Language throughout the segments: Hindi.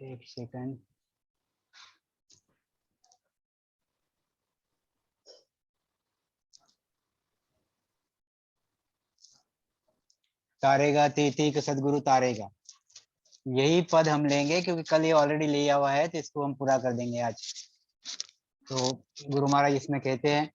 एक सेकंड। तारेगा तीर्थी का सदगुरु तारेगा, यही पद हम लेंगे क्योंकि कल ये ऑलरेडी लिया हुआ है, तो इसको हम पूरा कर देंगे आज। तो गुरु महाराज इसमें कहते हैं,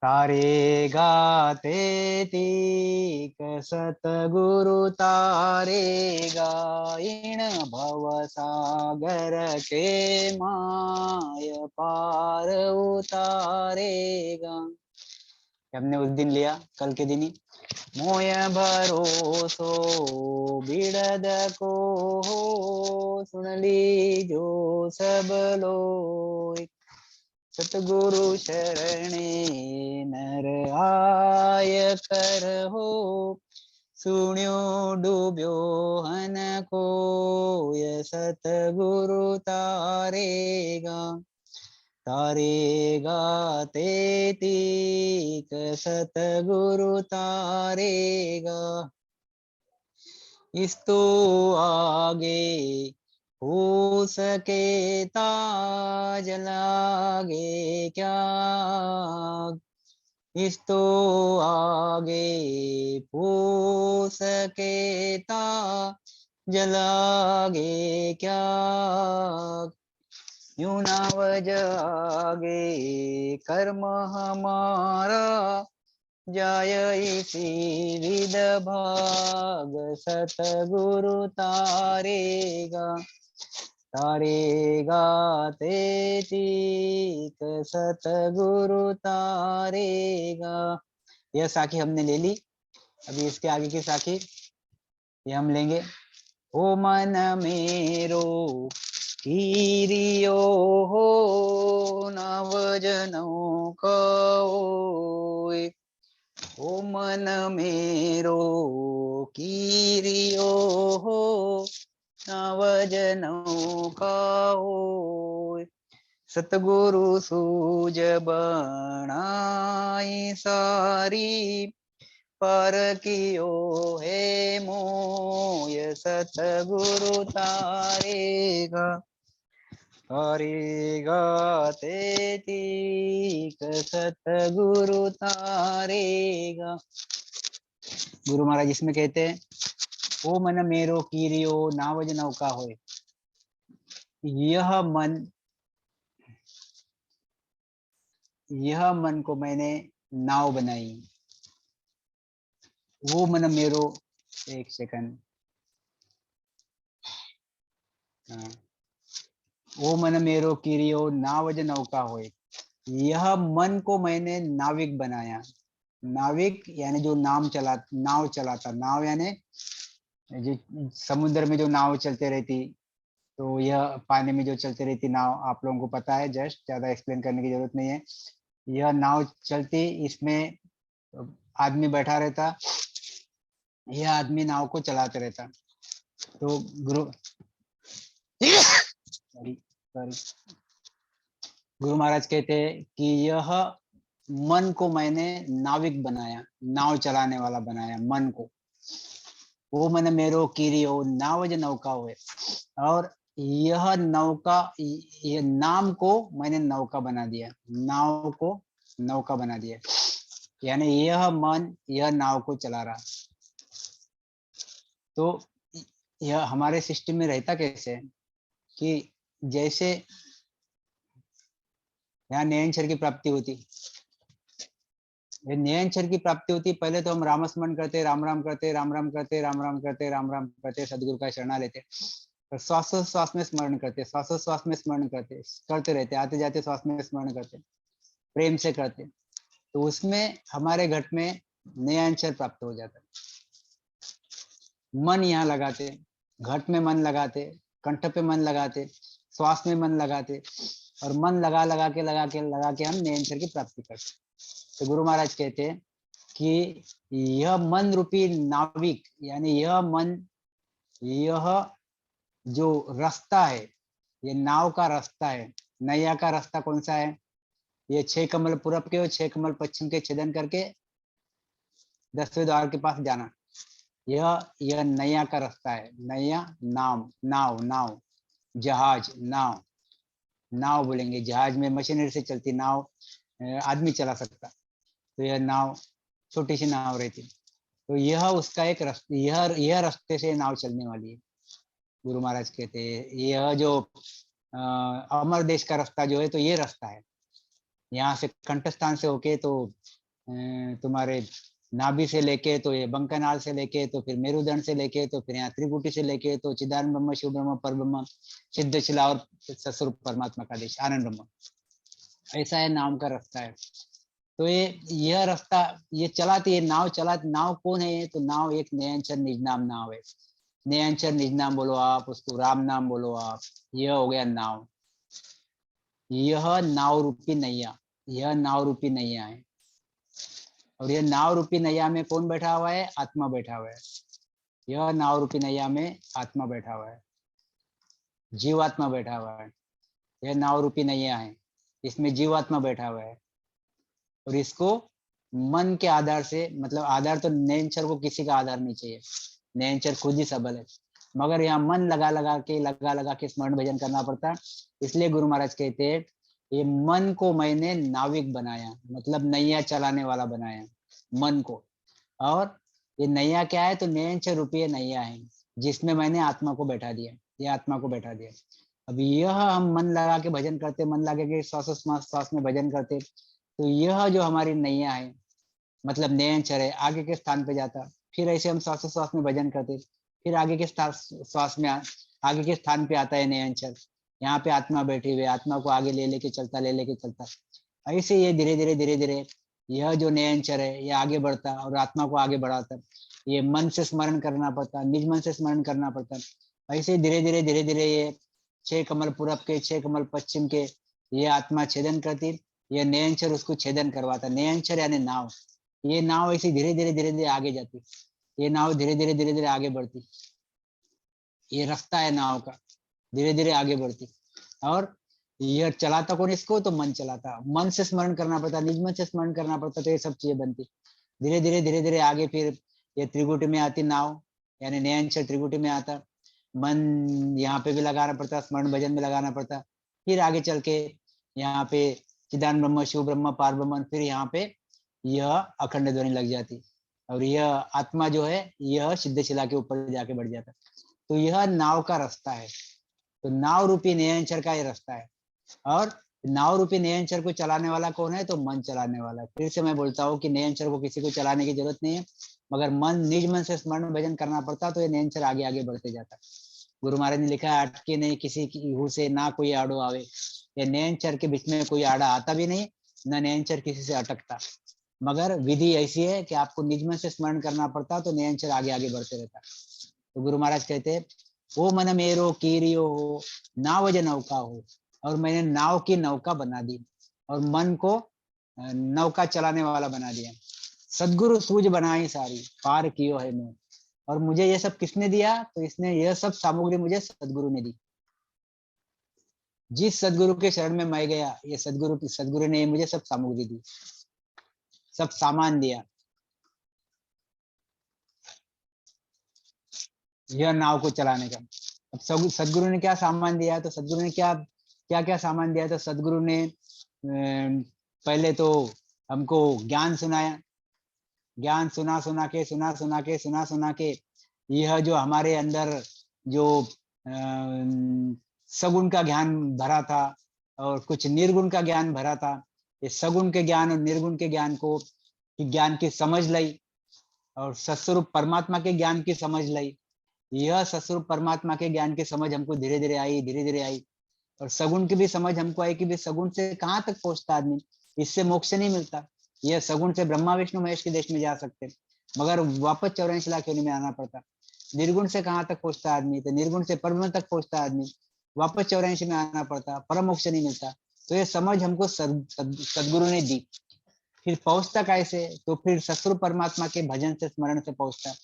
तारेगा तेतीक सतगुरु तारेगा, इन भव सागर के माय पार उतारेगा। हमने उस दिन लिया, कल के दिन ही। मोय भरोसो बिड़द को हो, सुन लीजो सब लोग, सतगुरु शरणे नर आय कर हो, सुन्यो डूब्यो हन को, ये सतगुरु तारेगा। तारेगा तेतीक सतगुरु तारेगा, इस तो आगे हो सके ताज लागे क्या, इस तो आगे हो सके ताज लागे क्या, यूं नावज आगे कर्म हमारा, जाय इसी विद भाग, सतगुरु तारेगा। तारेगा तेतीक सतगुरु तारेगा। यह साखी हमने ले ली। अभी इसके आगे की साखी ये हम लेंगे। ओ मन मेरो कीरियो हो, नव जनों को, ओ मन मेरो कीरियो हो, नव जनों का हो, सतगुरु सूझ बनाई सारी, पर कियो है मोय, सतगुरु तारेगा। तारेगा तेतीक सतगुरु तारेगा। गुरु महाराज इसमें कहते हैं, ओ मन मेरो कीरियो नावज नौका होए, यह मन को मैंने नाव बनाई। वो मन मेरो, एक सेकंड, वो मन मेरो कीरियो नावज नौका होए, यह मन को मैंने नाविक बनाया। नाविक यानी जो नाव चलाता, नाव यानी जो समुद्र में जो नाव चलते रहती, तो यह पानी में जो चलती रहती नाव, आप लोगों को पता है, जस्ट ज्यादा एक्सप्लेन करने की जरूरत नहीं है। यह नाव चलती, इसमें आदमी बैठा रहता, यह आदमी नाव को चलाते रहता। तो गुरु गुरु महाराज कहते हैं कि यह मन को मैंने नाविक बनाया, नाव चलाने वाला बनाया मन को। वो मन मेरो कीरियो नावज नौका हुए, और यह नौका, ये नाम को मैंने नौका बना दिया, नाव को नौका बना दिया, यानी यह मन यह नाव को चला रहा। तो यह हमारे सिस्टम में रहता कैसे कि जैसे यहाँ नयनचर की प्राप्ति होती, नयनचर की प्राप्ति होती, पहले तो हम रामस्मरण करते, राम राम करते, राम राम करते, राम राम करते, राम राम करते, सदगुरु का शरणा लेते, तो श्वास में स्मरण करते, श्वास में स्मरण करते रहते, आते जाते श्वास में स्मरण करते, प्रेम से करते, तो उसमें हमारे घट में नयनचर प्राप्त हो जाता है। मन यहाँ लगाते, घट में मन लगाते, कंठ पे मन लगाते, श्वास में मन लगाते, और मन लगा के हम नयनचर की प्राप्ति करते। तो गुरु महाराज कहते हैं कि यह मन रूपी नाविक, यानी यह मन, यह जो रास्ता है, ये नाव का रास्ता है। नैया का रास्ता कौन सा है? ये 6 कमल पूरब के और 6 कमल पश्चिम के छेदन करके 10वें द्वार के पास जाना, यह नैया का रास्ता है। नैया नाव, नाव नाव जहाज, नाव, नाव बोलेंगे। जहाज में मशीनरी से चलती नाव, आदमी चला सकता, तो यह नाव छोटी सी नाव रहती। तो यह उसका एक रास्ते, यह रास्ते से नाव चलने वाली है। गुरु महाराज कहते हैं यह जो अमर देश का रास्ता जो है, तो ये रास्ता है। यहाँ से कंठस्थान से होके तो तुम्हारे नाभि से लेके तो ये बंकनाल से लेके तो फिर मेरुदंड से लेके तो फिर यहाँ त्रिकुटी से लेके तो चिदानंद ब्रह्म, शिव ब्रह्म, पर ब्रह्म, सिद्धशिला और सस्वरूप परमात्मा का देश आनंद ब्रह्म, ऐसा है नाम का रास्ता है। तो यह रास्ता ये चलाती है नाव, चलाती नाव कौन है? तो नाव एक नयनचर निजनाम नाव है। नयनचर निजनाम बोलो आप, उसको राम नाम बोलो आप, यह हो गया नाव। यह नाव रूपी नैया, यह नाव रूपी नैया है। और यह नाव रूपी नैया में कौन बैठा हुआ है? आत्मा बैठा हुआ है। यह नाव रूपी नैया में आत्मा बैठा हुआ है, जीवात्मा बैठा हुआ है। यह नाव रूपी नैया है, इसमें जीवात्मा बैठा हुआ है। और इसको मन के आधार से, मतलब आधार तो नैनचर को किसी का आधार नहीं चाहिए, नैनचर खुद ही सबल है, मगर यहाँ मन लगा लगा के स्मरण भजन करना पड़ता है। इसलिए गुरु महाराज कहते हैं ये मन को मैंने नाविक बनाया, मतलब नैया चलाने वाला बनाया मन को। और ये नैया क्या है? तो नैनचर रूपी नैया है, जिसमें मैंने आत्मा को बैठा दिया, ये आत्मा को बैठा दिया। अब यह हम मन लगा के भजन करते, मन लगा के श्वास में भजन करते, तो यह जो हमारी नैया है, मतलब नयनचर है, आगे के स्थान पे जाता। फिर ऐसे हम श्वास में भजन करते, फिर आगे के श्वास में आगे के स्थान पे आता है नयनचर। यहाँ पे आत्मा बैठी हुई, आत्मा को आगे ले लेके चलता, ले लेके चलता। ऐसे ये धीरे धीरे यह जो नयनचर है ये आगे बढ़ता और आत्मा को आगे बढ़ाता। ये मन से स्मरण करना पड़ता, निज मन से स्मरण करना पड़ता। ऐसे धीरे धीरे ये 6 कमल पूरब के, 6 कमल पश्चिम के, ये आत्मा छेदन करती, ये नयनचर उसको छेदन करवाता। नयनचर यानी नाव, ये नाव ऐसी धीरे धीरे आगे जाती, ये नाव धीरे धीरे आगे बढ़ती। ये रास्ता है नाव का, धीरे धीरे आगे बढ़ती। और यह चलाता कौन इसको? तो मन चलाता। मन से स्मरण करना पड़ता, निज मन से स्मरण करना पड़ता, तो ये सब चीजें बनती। धीरे धीरे आगे फिर ये त्रिकुटी में आती नाव, यानी नयनचर त्रिकुटी में आता। मन यहाँ पे भी लगाना पड़ता, स्मरण भजन में लगाना पड़ता। फिर आगे चल के यहाँ पे चिदान ब्रह्म, शिव ब्रह्म, पार ब्रह्म, फिर यहाँ पे यह अखंड ध्वनि लग जाती। और यह आत्मा जो है यह सिद्धशिला के ऊपर जाके बढ़ जाता। तो यह नाव का रास्ता है। तो नाव रूपी नयनचर का ये रास्ता है। और नाव रूपी नयनचर को चलाने वाला कौन है? तो मन चलाने वाला। फिर से मैं बोलता हूँ कि नयनचर को किसी को चलाने की जरूरत नहीं है, मगर मन निज मन से स्मरण भजन करना पड़ता, तो ये नयनचर आगे आगे बढ़ते जाता। गुरु महाराज ने लिखा है, अटके नहीं किसी की हु से ना कोई आड़ो आवे। ये नयनचर के बीच में कोई आड़ा आता भी नहीं, न नयनचर किसी से अटकता। मगर विधि ऐसी है कि आपको निज मन से स्मरण करना पड़ता, तो नयनचर आगे आगे बढ़ते रहता। तो गुरु महाराज कहते हैं, वो मन मेरो कीरियो हो, नावज नौका हो। और मैंने नाव की नौका बना दी और मन को नौका चलाने वाला बना दिया। सदगुरु सूझ बनाई सारी, पार कियो है मैं। और मुझे ये सब किसने दिया? तो इसने यह सब सामग्री मुझे सदगुरु ने दी। जिस सदगुरु के शरण में मैं गया, ये सदगुरु ने मुझे सब सामग्री दी, सब सामान दिया। यह नाव को चलाने का। अब सदगुरु ने क्या सामान दिया? तो सदगुरु ने क्या क्या क्या सामान दिया? तो सदगुरु ने पहले तो हमको ज्ञान सुनाया। ज्ञान सुना के यह जो हमारे अंदर जो सगुण का ज्ञान भरा था और कुछ निर्गुण का ज्ञान भरा था, ये सगुण के ज्ञान और निर्गुण के ज्ञान को ज्ञान की समझ लाई और सस्वरूप परमात्मा के ज्ञान की समझ लाई। यह सस्वरूप परमात्मा के ज्ञान की समझ हमको धीरे धीरे आई। और सगुण की भी समझ हमको आई कि भी सगुण से कहाँ तक पहुंचता आदमी, इससे मोक्ष नहीं मिलता। यह सगुण से ब्रह्मा विष्णु महेश के देश में जा सकते, मगर वापस 84 लाख योनि में आना पड़ता। निर्गुण से कहाँ तक पहुंचता आदमी? तो निर्गुण से परम तक पहुंचता आदमी, वापस 84 में आना पड़ता, परम मोक्ष नहीं मिलता। तो ये समझ हमको सदगुरु ने दी। फिर पहुंचता कैसे? तो फिर सस्वरूप परमात्मा के भजन से, स्मरण से पहुंचता।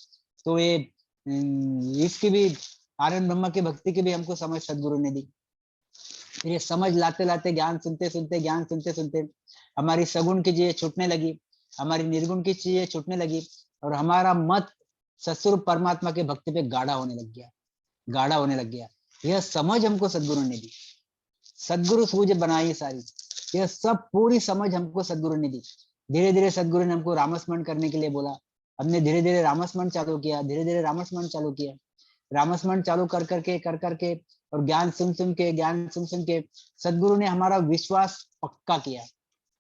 तो ये इसकी भी, आनंद ब्रह्म की भक्ति की भी हमको समझ सदगुरु ने दी। ये समझ लाते लाते, ज्ञान सुनते सुनते हमारी सगुण की चीजें छूटने लगी, हमारी निर्गुण की चीजें छूटने लगी और हमारा मत सस्वरूप परमात्मा के भक्ति पे गाढ़ा होने लग गया। यह समझ हमको सदगुरु ने दी। सदगुरु सूझ बनाई सारी, यह सब पूरी समझ हमको सदगुरु ने दी। धीरे धीरे सदगुरु ने हमको रामस्मरण करने के लिए बोला, हमने धीरे धीरे रामस्मरण चालू किया, धीरे धीरे रामस्मरण चालू किया। रामस्मरण चालू कर करके और ज्ञान सुन सुन के सदगुरु ने हमारा विश्वास पक्का किया,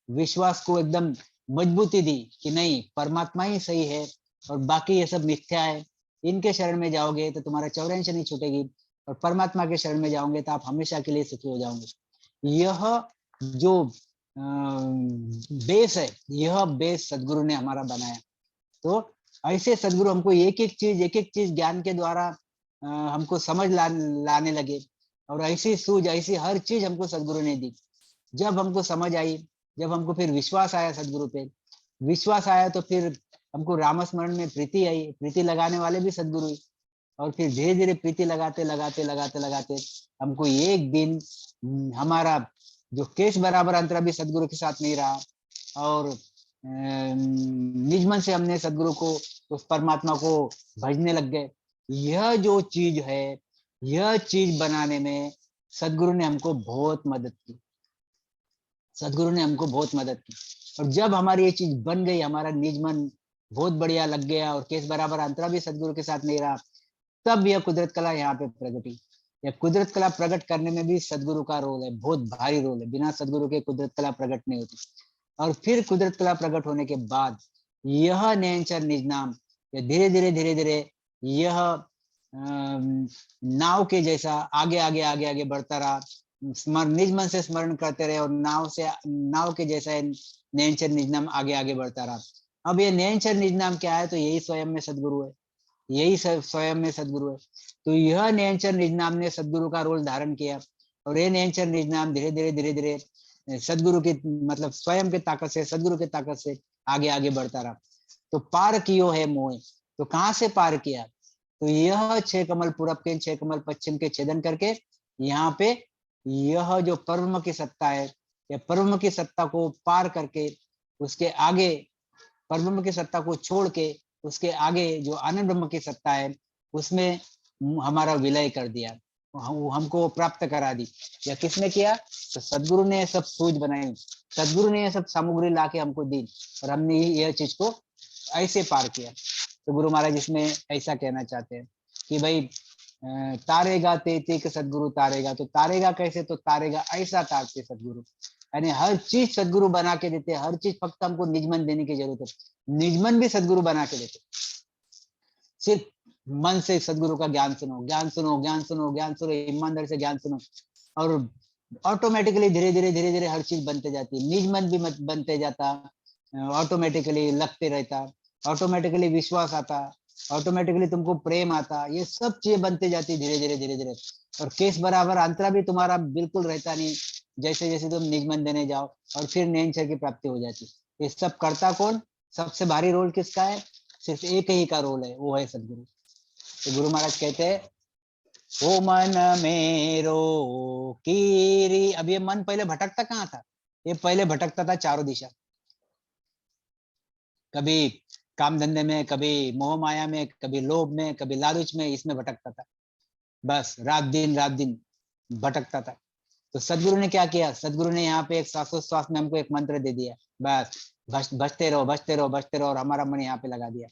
विश्वास को एकदम मजबूती दी कि नहीं, परमात्मा ही सही है और बाकी ये सब मिथ्या है। इनके शरण में जाओगे तो तुम्हारा 84 नहीं छूटेगी, और परमात्मा के शरण में जाओगे तो आप हमेशा के लिए सुखी हो जाओगे। यह जो बेस है, यह बेस सदगुरु ने हमारा बनाया। तो ऐसे सदगुरु हमको एक एक चीज ज्ञान के द्वारा हमको समझ लाने लगे, और ऐसी सूझ, ऐसी हर चीज हमको सदगुरु ने दी। जब हमको समझ आई, जब हमको फिर विश्वास आया सदगुरु पे, विश्वास आया तो फिर हमको रामस्मरण में प्रीति आई, प्रीति लगाने वाले भी सदगुरु। और फिर धीरे धीरे प्रीति लगाते लगाते लगाते लगाते हमको एक दिन हमारा जो केस बराबर अंतरा भी सदगुरु के साथ नहीं रहा, और निज मन से हमने सदगुरु को, उस परमात्मा को भजने लग गए। यह जो चीज है, यह चीज बनाने में सदगुरु ने हमको बहुत मदद की, सदगुरु ने हमको बहुत मदद की। और जब हमारी ये चीज बन गई, हमारा निज मन बहुत बढ़िया लग गया और केस बराबर अंतरा भी सदगुरु के साथ नहीं रहा, तब यह कुदरत कला यहाँ पे प्रकट हुई। यह कुदरत कला प्रकट करने में भी सदगुरु का रोल है, बहुत भारी रोल है। बिना सदगुरु के कुदरत कला प्रकट नहीं होती। और फिर कुदरत कला प्रकट होने के बाद यह नयनचर निज नाम धीरे धीरे धीरे धीरे यह नाव के जैसा आगे आगे आगे आगे बढ़ता रहा। निज मन से स्मरण करते रहे और नाव के जैसा नयनचर निज नाम आगे आगे बढ़ता रहा। अब ये नयनचर निज नाम क्या है? तो यही स्वयं में सदगुरु है, यही स्वयं में सदगुरु है। तो यह नयनचर निज नाम ने सदगुरु का रोल धारण किया, और ये नयनचर निज नाम धीरे धीरे धीरे धीरे सदगुरु की, मतलब स्वयं की ताकत से, सदगुरु की ताकत से आगे आगे बढ़ता रहा। तो पार कियो है मोह, तो कहाँ से पार किया? तो यह 6 कमल पूरब के, 6 कमल पश्चिम के छेदन करके यहाँ पे यह जो परब्रह्म की सत्ता है, या परब्रह्म की सत्ता को पार करके उसके आगे, परब्रह्म की सत्ता को छोड़ के उसके आगे जो आनंद ब्रह्म की सत्ता है, उसमें हमारा विलय कर दिया, हमको प्राप्त करा दी। या किसने किया? तो सदगुरु ने सब सूझ बनाई, सदगुरु ने ये सब सामग्री ला के हमको दी, और हमने यह चीज को ऐसे पार किया। तो गुरु महाराज इसमें ऐसा कहना चाहते हैं कि भाई तारेगा तेतिक सदगुरु तारेगा। तो तारेगा कैसे? तो तारेगा ऐसा तारते सदगुरु, यानी हर चीज सदगुरु बना के देते, हर चीज फक्त हमको निजमन देने की जरूरत है। निजमन भी सदगुरु बना के देते, सिर्फ मन से सदगुरु का ज्ञान सुनो, ज्ञान सुनो, ज्ञान सुनो, ज्ञान सुनो, ईमानदारी से ज्ञान सुनो, और ऑटोमेटिकली धीरे धीरे धीरे धीरे हर चीज बनते जाती है। निज मन भी बनते जाता, ऑटोमेटिकली लगते रहता, ऑटोमेटिकली विश्वास आता, ऑटोमेटिकली तुमको प्रेम आता, ये सब चीजें बनते जाती धीरे धीरे धीरे धीरे। और केस बराबर अंतरा भी तुम्हारा बिल्कुल रहता नहीं, जैसे जैसे तुम निजमन देने जाओ, और फिर नैनचर की प्राप्ति हो जाती। ये सब करता कौन? सबसे भारी रोल किसका है? सिर्फ एक ही का रोल है, वो है सदगुरु। तो गुरु महाराज कहते हैं, ओ मन मेरो कीरी। अब ये मन पहले भटकता कहाँ था? ये पहले भटकता था चारों दिशा, कभी काम धंधे में, कभी मोह माया में, कभी लोभ में, कभी लालच में, इसमें भटकता था। बस रात दिन भटकता था। तो सदगुरु ने क्या किया? सदगुरु ने यहाँ पे एक श्वासोश्वास में हमको एक मंत्र दे दिया, बस बचते रहो, बचते रहो, बचते रहो, और हमारा मन यहाँ पे लगा दिया,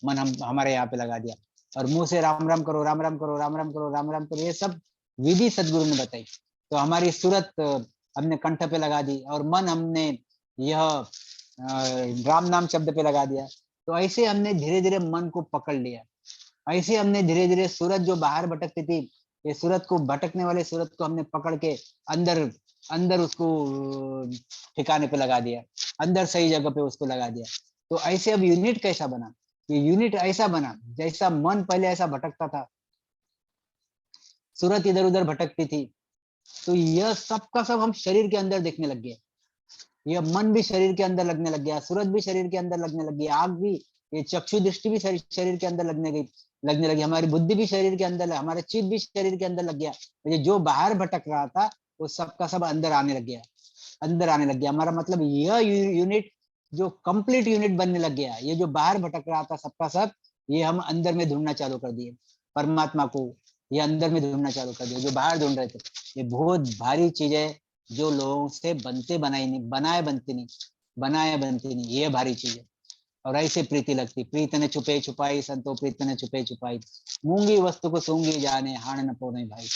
मन हमारे यहाँ पे लगा दिया। और मुंह से राम राम करो, राम राम करो, राम राम करो, राम राम करो, ये सब विधि सदगुरु ने बताई। तो हमारी सूरत हमने कंठ पे लगा दी, और मन हमने यह राम नाम शब्द पे लगा दिया। तो ऐसे हमने धीरे धीरे मन को पकड़ लिया, ऐसे हमने धीरे धीरे सूरत जो बाहर भटकती थी, ये सूरत को, भटकने वाले सूरत को हमने पकड़ के अंदर अंदर उसको ठिकाने पे लगा दिया, अंदर सही जगह पे उसको लगा दिया। तो ऐसे अब यूनिट कैसा बना? ये यूनिट ऐसा बना जैसा मन पहले ऐसा भटकता था, सूरत इधर उधर भटकती थी, तो यह सब का सब हम शरीर के अंदर देखने लग गए। यह मन भी शरीर के अंदर लगने लग गया, सूरत भी शरीर के अंदर लगने लग गई, आग भी, ये चक्षु दृष्टि भी शरीर के अंदर लगने लगी, हमारी बुद्धि भी शरीर के अंदर, हमारा चित्त भी शरीर के अंदर लग गया। ये जो बाहर भटक रहा था वो सब का सब अंदर आने लग गया, अंदर आने लग गया। हमारा मतलब यह यूनिट जो कंप्लीट यूनिट बनने लग गया, ये जो बाहर भटक रहा था सबका सब, ये हम अंदर में ढूंढना चालू कर दिए, परमात्मा को, ये अंदर में ढूंढना चालू कर दिया, जो बाहर ढूंढ रहे थे। ये बहुत भारी चीज है, जो लोगों से बनते बनाई नहीं, बनाए बनती नहीं, बनाए बनती नहीं, ये भारी चीज है। और ऐसे प्रीति लगती, प्रीत ने छुपे छुपाई संतो, प्रीत ने छुपे छुपाई, मूंगी वस्तु को सूंगी जाने, हाण न पोने भाई।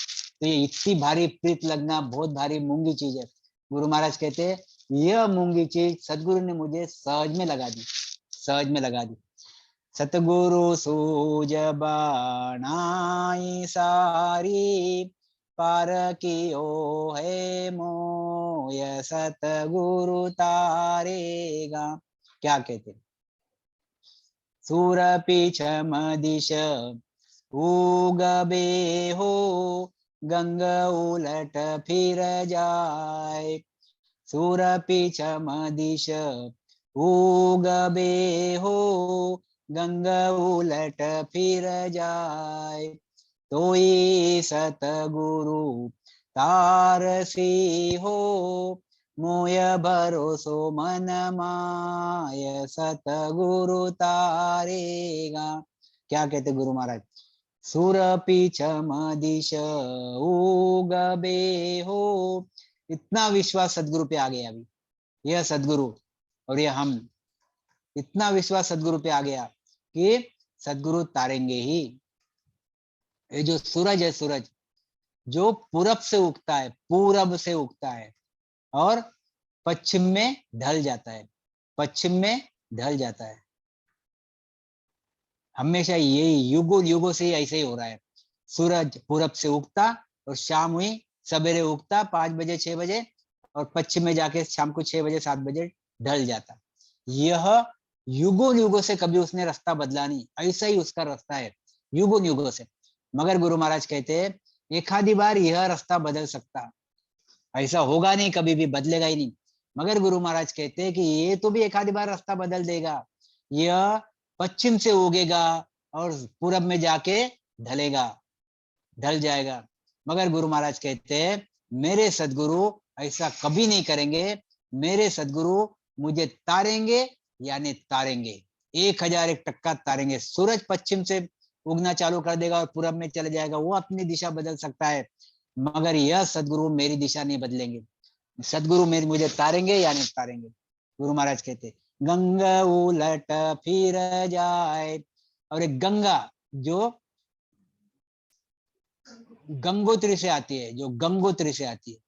तो ये इतनी भारी प्रीत लगना बहुत भारी मूंगी चीज है। गुरु महाराज कहते हैं यह मूंगी चीज सदगुरु ने मुझे सहज में लगा दी, सहज में लगा दी। सतगुरु सूझ बाणाई सारी, पार कियो है मोय सतगुरु तारेगा। क्या कहते, सूर पीछ मदिश उगबे हो, गंग उलट फिर जाए। सूर पीछ मदिश उगबे हो, गंग उलट फिर जाए। तोई सतगुरु तारसी हो, मोय भरोसो मन माय सतगुरु तारेगा। क्या कहते गुरु महाराज, सुर पीछ मदिश उगबे हो। इतना विश्वास सदगुरु पे आ गया अभी, यह सदगुरु और ये हम, इतना विश्वास सदगुरु पे आ गया कि सदगुरु तारेंगे ही। ये जो सूरज है, सूरज जो पूरब से उगता है, पूरब से उगता है और पश्चिम में ढल जाता है, पश्चिम में ढल जाता है। हमेशा ये युगों युगों से ऐसे ही हो रहा है। सूरज पूरब से उगता और शाम हुई, सवेरे उगता 5 बजे 6 बजे और पश्चिम में जाके शाम को 6 बजे 7 बजे ढल जाता। यह युगों युगों से कभी उसने रास्ता बदला नहीं, ऐसा ही उसका रास्ता है युगों युगों से। मगर गुरु महाराज कहते हैं एक आधी बार यह रास्ता बदल सकता, ऐसा होगा नहीं, कभी भी बदलेगा ही नहीं। मगर गुरु महाराज कहते हैं कि ये तो भी एक आधी बार रास्ता बदल देगा, यह पश्चिम से उगेगा और पूरब में जाके ढलेगा, ढल जाएगा। मगर गुरु महाराज कहते हैं मेरे सदगुरु ऐसा कभी नहीं करेंगे, मेरे सदगुरु मुझे तारेंगे यानी तारेंगे, 1001 टक्का तारेंगे। सूरज पश्चिम से उगना चालू कर देगा और पूरब में चले जाएगा, वो अपनी दिशा बदल सकता है, मगर यह सदगुरु मेरी दिशा नहीं बदलेंगे। सदगुरु मेरी मुझे तारेंगे यानी तारेंगे। गुरु महाराज कहते गंगा उलट फिर जाए। और एक गंगा जो गंगोत्री से आती है, जो गंगोत्री से आती है,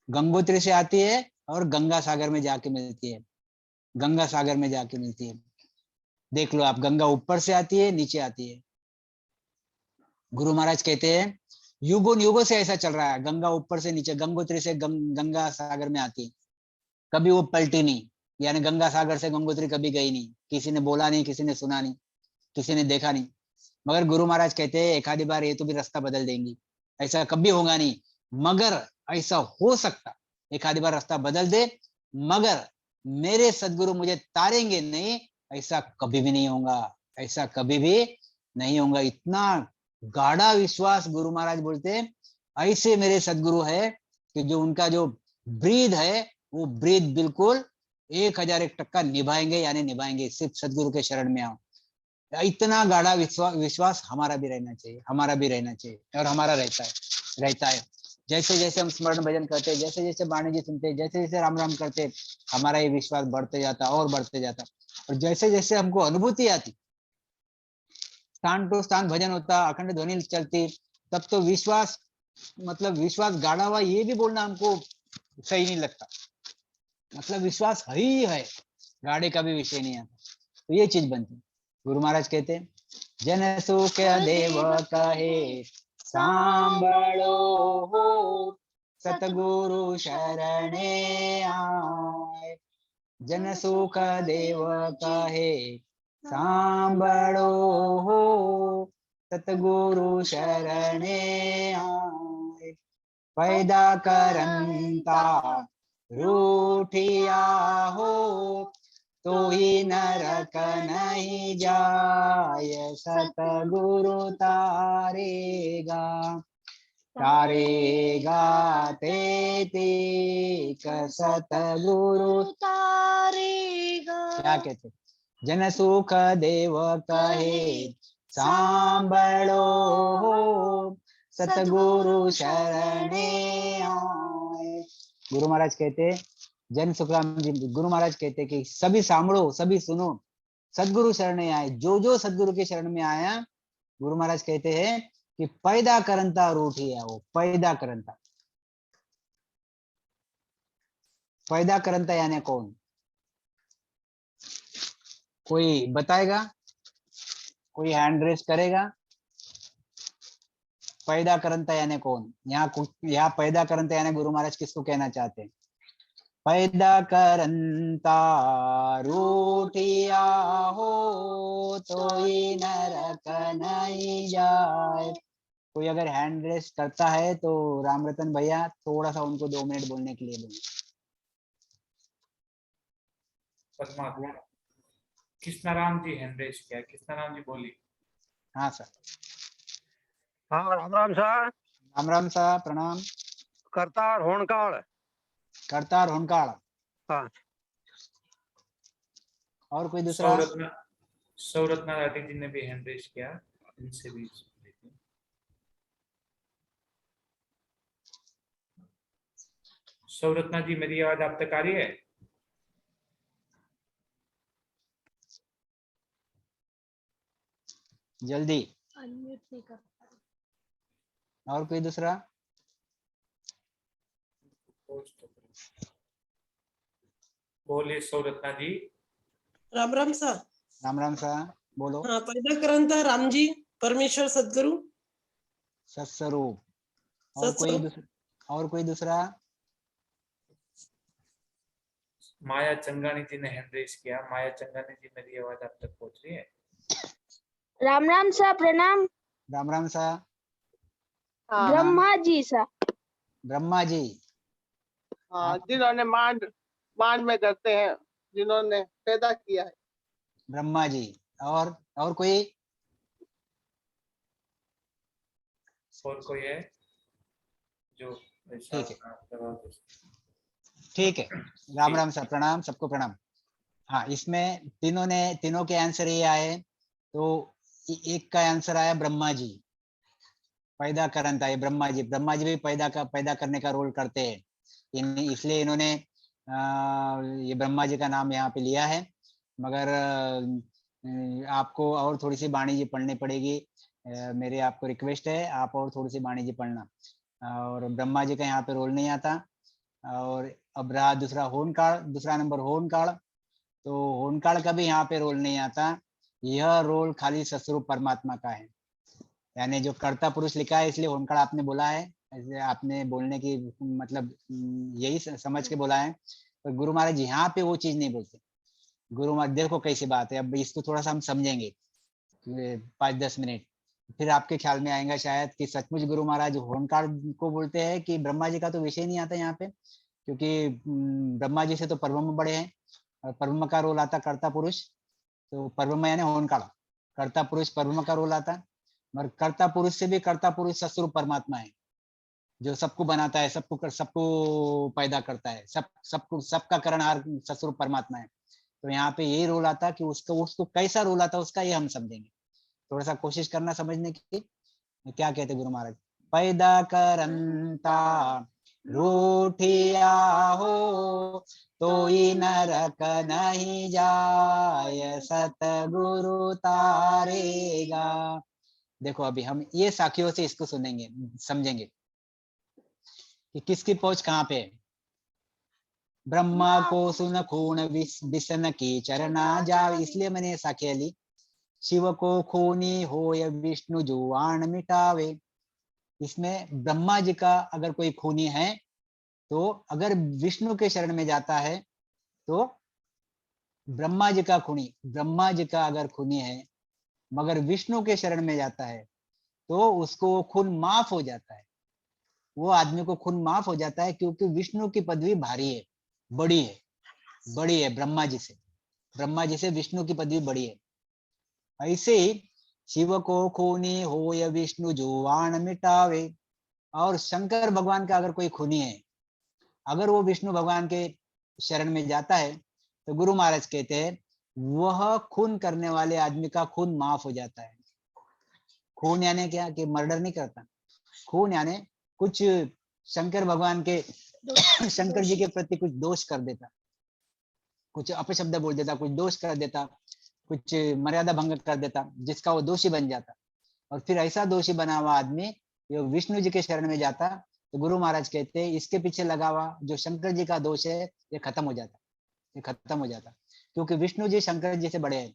गंगोत्री से आती है और गंगा सागर में जाके मिलती है, गंगा सागर में जाके मिलती है। देख लो आप, गंगा ऊपर से आती है नीचे आती है। गुरु महाराज कहते हैं युगों युगों से ऐसा चल रहा है, गंगा ऊपर से नीचे, गंगोत्री से गंगा सागर में आती है, कभी वो पलटी नहीं, यानी गंगा सागर से गंगोत्री कभी गई नहीं, किसी ने बोला नहीं, किसी ने सुना नहीं, किसी ने देखा नहीं। मगर गुरु महाराज कहते हैं एक आधी बार ये तो भी रास्ता बदल देंगी, ऐसा कभी होगा नहीं, मगर ऐसा हो सकता एक आधी बार रास्ता बदल दे, मगर मेरे सदगुरु मुझे तारेंगे नहीं, ऐसा कभी भी नहीं होगा, ऐसा कभी भी नहीं होगा। इतना गाढ़ा विश्वास गुरु महाराज बोलते हैं ऐसे मेरे सदगुरु है कि जो उनका जो ब्रीद है वो ब्रीद बिल्कुल 1001 टक्का निभाएंगे यानी निभाएंगे, सिर्फ सदगुरु के शरण में आओ। इतना गाढ़ा विश्वास हमारा भी रहना चाहिए, हमारा भी रहना चाहिए और हमारा रहता है, रहता है। जैसे जैसे हम स्मरण भजन करते हैं, जैसे जैसे वाणी जी सुनते हैं, जैसे जैसे राम राम करते हैं, हमारा ये विश्वास बढ़ते जाता और बढ़ते जाता। और जैसे जैसे हमको अनुभूति आती, स्थान टू स्थान भजन होता, अखंड ध्वनि चलती, तब तो विश्वास मतलब विश्वास गाढ़ा हुआ ये भी बोलना हमको सही नहीं लगता, मतलब विश्वास है ही है, गाढ़े का भी विषय नहीं आता, तो ये चीज बनती। गुरु महाराज कहते हैं जन सुख देव कहे सांभळो हो, सतगुरु शरणे आए। जन सुख देव कहे सांभळो हो, सतगुरु शरणे आए। पैदा करंता रूठिया हो, तो ही नरक नहीं जाय, सतगुरु तारेगा, तारेगा तेतिक सतगुरु तारेगा। क्या कहते, जन सुख देव कहे सांभळो हो, सतगुरु शरणे आए। गुरु महाराज कहते, जन सुखराम जी गुरु महाराज कहते कि सभी सामड़ो, सभी सुनो, सदगुरु शरणे आए। जो जो सदगुरु के शरण में आया, गुरु महाराज कहते हैं कि पैदा करंता रूठी है वो, पैदा करंता। पैदा करंता यानी कौन, कोई बताएगा, कोई हैंड रेस करेगा? पैदा करंता यानी कौन? यहाँ पैदा करंता यानी गुरु महाराज किसको कहना चाहते हैं? पैदा करंता रूठिया हो तो ही नरक नहीं जाए। कोई अगर हैंड रेस करता है तो राम रतन भैया थोड़ा सा उनको 2 मिनट बोलने के लिए बोलिए। परमात्मा कृष्णाराम जी हैंड रेस किया, कृष्णाराम जी बोली। हाँ सर। हाँ राम राम साहब। राम राम साहब, प्रणाम। करतार होनकाल। करतार होनकाल। हाँ। और कोई दूसरा? सौरत्ना राठी जी ने भी हैंड रेस किया, इनसे भी सौरत्ना जी, मेरी आवाज आप तक आ रही है? जल्दी। अनम्यूट नहीं कर। और कोई दूसरा? बोलिए सौरत्ना जी। राम राम सा। राम राम सा, बोलो। हाँ, पैदा करंता राम जी, परमेश्वर सदगुरु सत्स्वरूप। और कोई दूसरा? और कोई दूसरा? माया चंगानी जी ने हैंड रेस किया। माया चंगानी जी, मेरी आवाज आप तक पहुंच रही है? राम राम सा, प्रणाम। राम राम सा। ब्रह्मा जी सा। ब्रह्मा जी। हाँ, जिन्होंने मांड में करते हैं, जिन्होंने पैदा किया है। ब्रह्मा जी। और कोई? और कोई है जो? ठीक है, ठीक है। राम राम साहब, प्रणाम, सबको प्रणाम। हाँ, इसमें तीनों के आंसर ये आए। तो एक का आंसर आया ब्रह्मा जी, पैदा करंता है ब्रह्मा जी। ब्रह्मा जी भी पैदा करने का रोल करते हैं, इसलिए इन्होंने ये ब्रह्मा जी का नाम यहाँ पे लिया है। मगर आपको और थोड़ी सी वाणी जी पढ़नी पड़ेगी। मेरी आपको रिक्वेस्ट है, आप और थोड़ी सी वाणी जी पढ़ना। और ब्रह्मा जी का यहाँ पे रोल नहीं आता। और अब रहा दूसरा होनकाल, दूसरा नंबर होनकाल। तो होनकाल का भी यहाँ पे रोल नहीं आता। यह रोल खाली सस्वरूप परमात्मा का है, यानी जो कर्ता पुरुष लिखा है, इसलिए होनकाल आपने बोला है। ऐसे आपने बोलने की मतलब यही समझ के बोला है। पर गुरु महाराज यहाँ पे वो चीज नहीं बोलते। गुरु महाराज देखो कैसी बात है, अब इसको थोड़ा सा हम समझेंगे 5-10 मिनट, फिर आपके ख्याल में आएगा शायद कि सचमुच गुरु महाराज होनकाल को बोलते हैं कि ब्रह्मा जी का तो विषय नहीं आता यहाँ पे। क्योंकि ब्रह्मा जी से तो परब्रह्म बड़े हैं, और परब्रह्म का रोल आता कर्ता पुरुष। तो परब्रह्म यानी होनकाल, कर्ता पुरुष परब्रह्म का रोल आता। मगर कर्ता पुरुष से भी कर्ता पुरुष सस्वरूप परमात्मा है, जो सबको बनाता है, सबको पैदा करता है, सबका करणहार सस्वरूप परमात्मा है। तो यहाँ पे यही रोल आता कि उसको कैसा रोल आता उसका ये हम समझेंगे। थोड़ा सा कोशिश करना समझने की। क्या कहते गुरु महाराज? पैदा करंता रूठिया हो तो ही नरक नहीं जाय, सतगुरु तारेगा। देखो अभी हम ये साखियों से इसको सुनेंगे, समझेंगे कि किसकी पहुंच कहाँ पे है। ब्रह्मा को सुन खून विसन की चरना जाव, इसलिए मैंने ये साखियां ली। शिव को खूनी हो या विष्णु जुआन मिटावे। इसमें ब्रह्मा जी का अगर कोई खूनी है, तो अगर विष्णु के शरण में जाता है तो ब्रह्मा जी का खूनी, ब्रह्मा जी का अगर खूनी है मगर विष्णु के शरण में जाता है तो उसको खून माफ हो जाता है। वो आदमी को खून माफ हो जाता है, क्योंकि विष्णु की पदवी भारी है, बड़ी है ब्रह्मा जी से। ब्रह्मा जी से विष्णु की पदवी बड़ी है। ऐसे ही शिव को खूनी हो या विष्णु जुआन मिटावे। और शंकर भगवान का अगर कोई खूनी है, अगर वो विष्णु भगवान के शरण में जाता है, तो गुरु महाराज कहते हैं वह खून करने वाले आदमी का खून माफ हो जाता है। खून यानी क्या कि मर्डर नहीं करता, खून यानी कुछ शंकर भगवान के शंकर जी के प्रति कुछ दोष कर देता, कुछ अपशब्द बोल देता, कुछ दोष कर देता, कुछ मर्यादा भंग कर देता, जिसका वो दोषी बन जाता। और फिर ऐसा दोषी बना हुआ आदमी ये विष्णु जी के शरण में जाता, तो गुरु महाराज कहते हैं इसके पीछे लगा हुआ जो शंकर जी का दोष है ये खत्म हो जाता, ये खत्म हो जाता, क्योंकि विष्णु जी शंकर जी से बड़े हैं,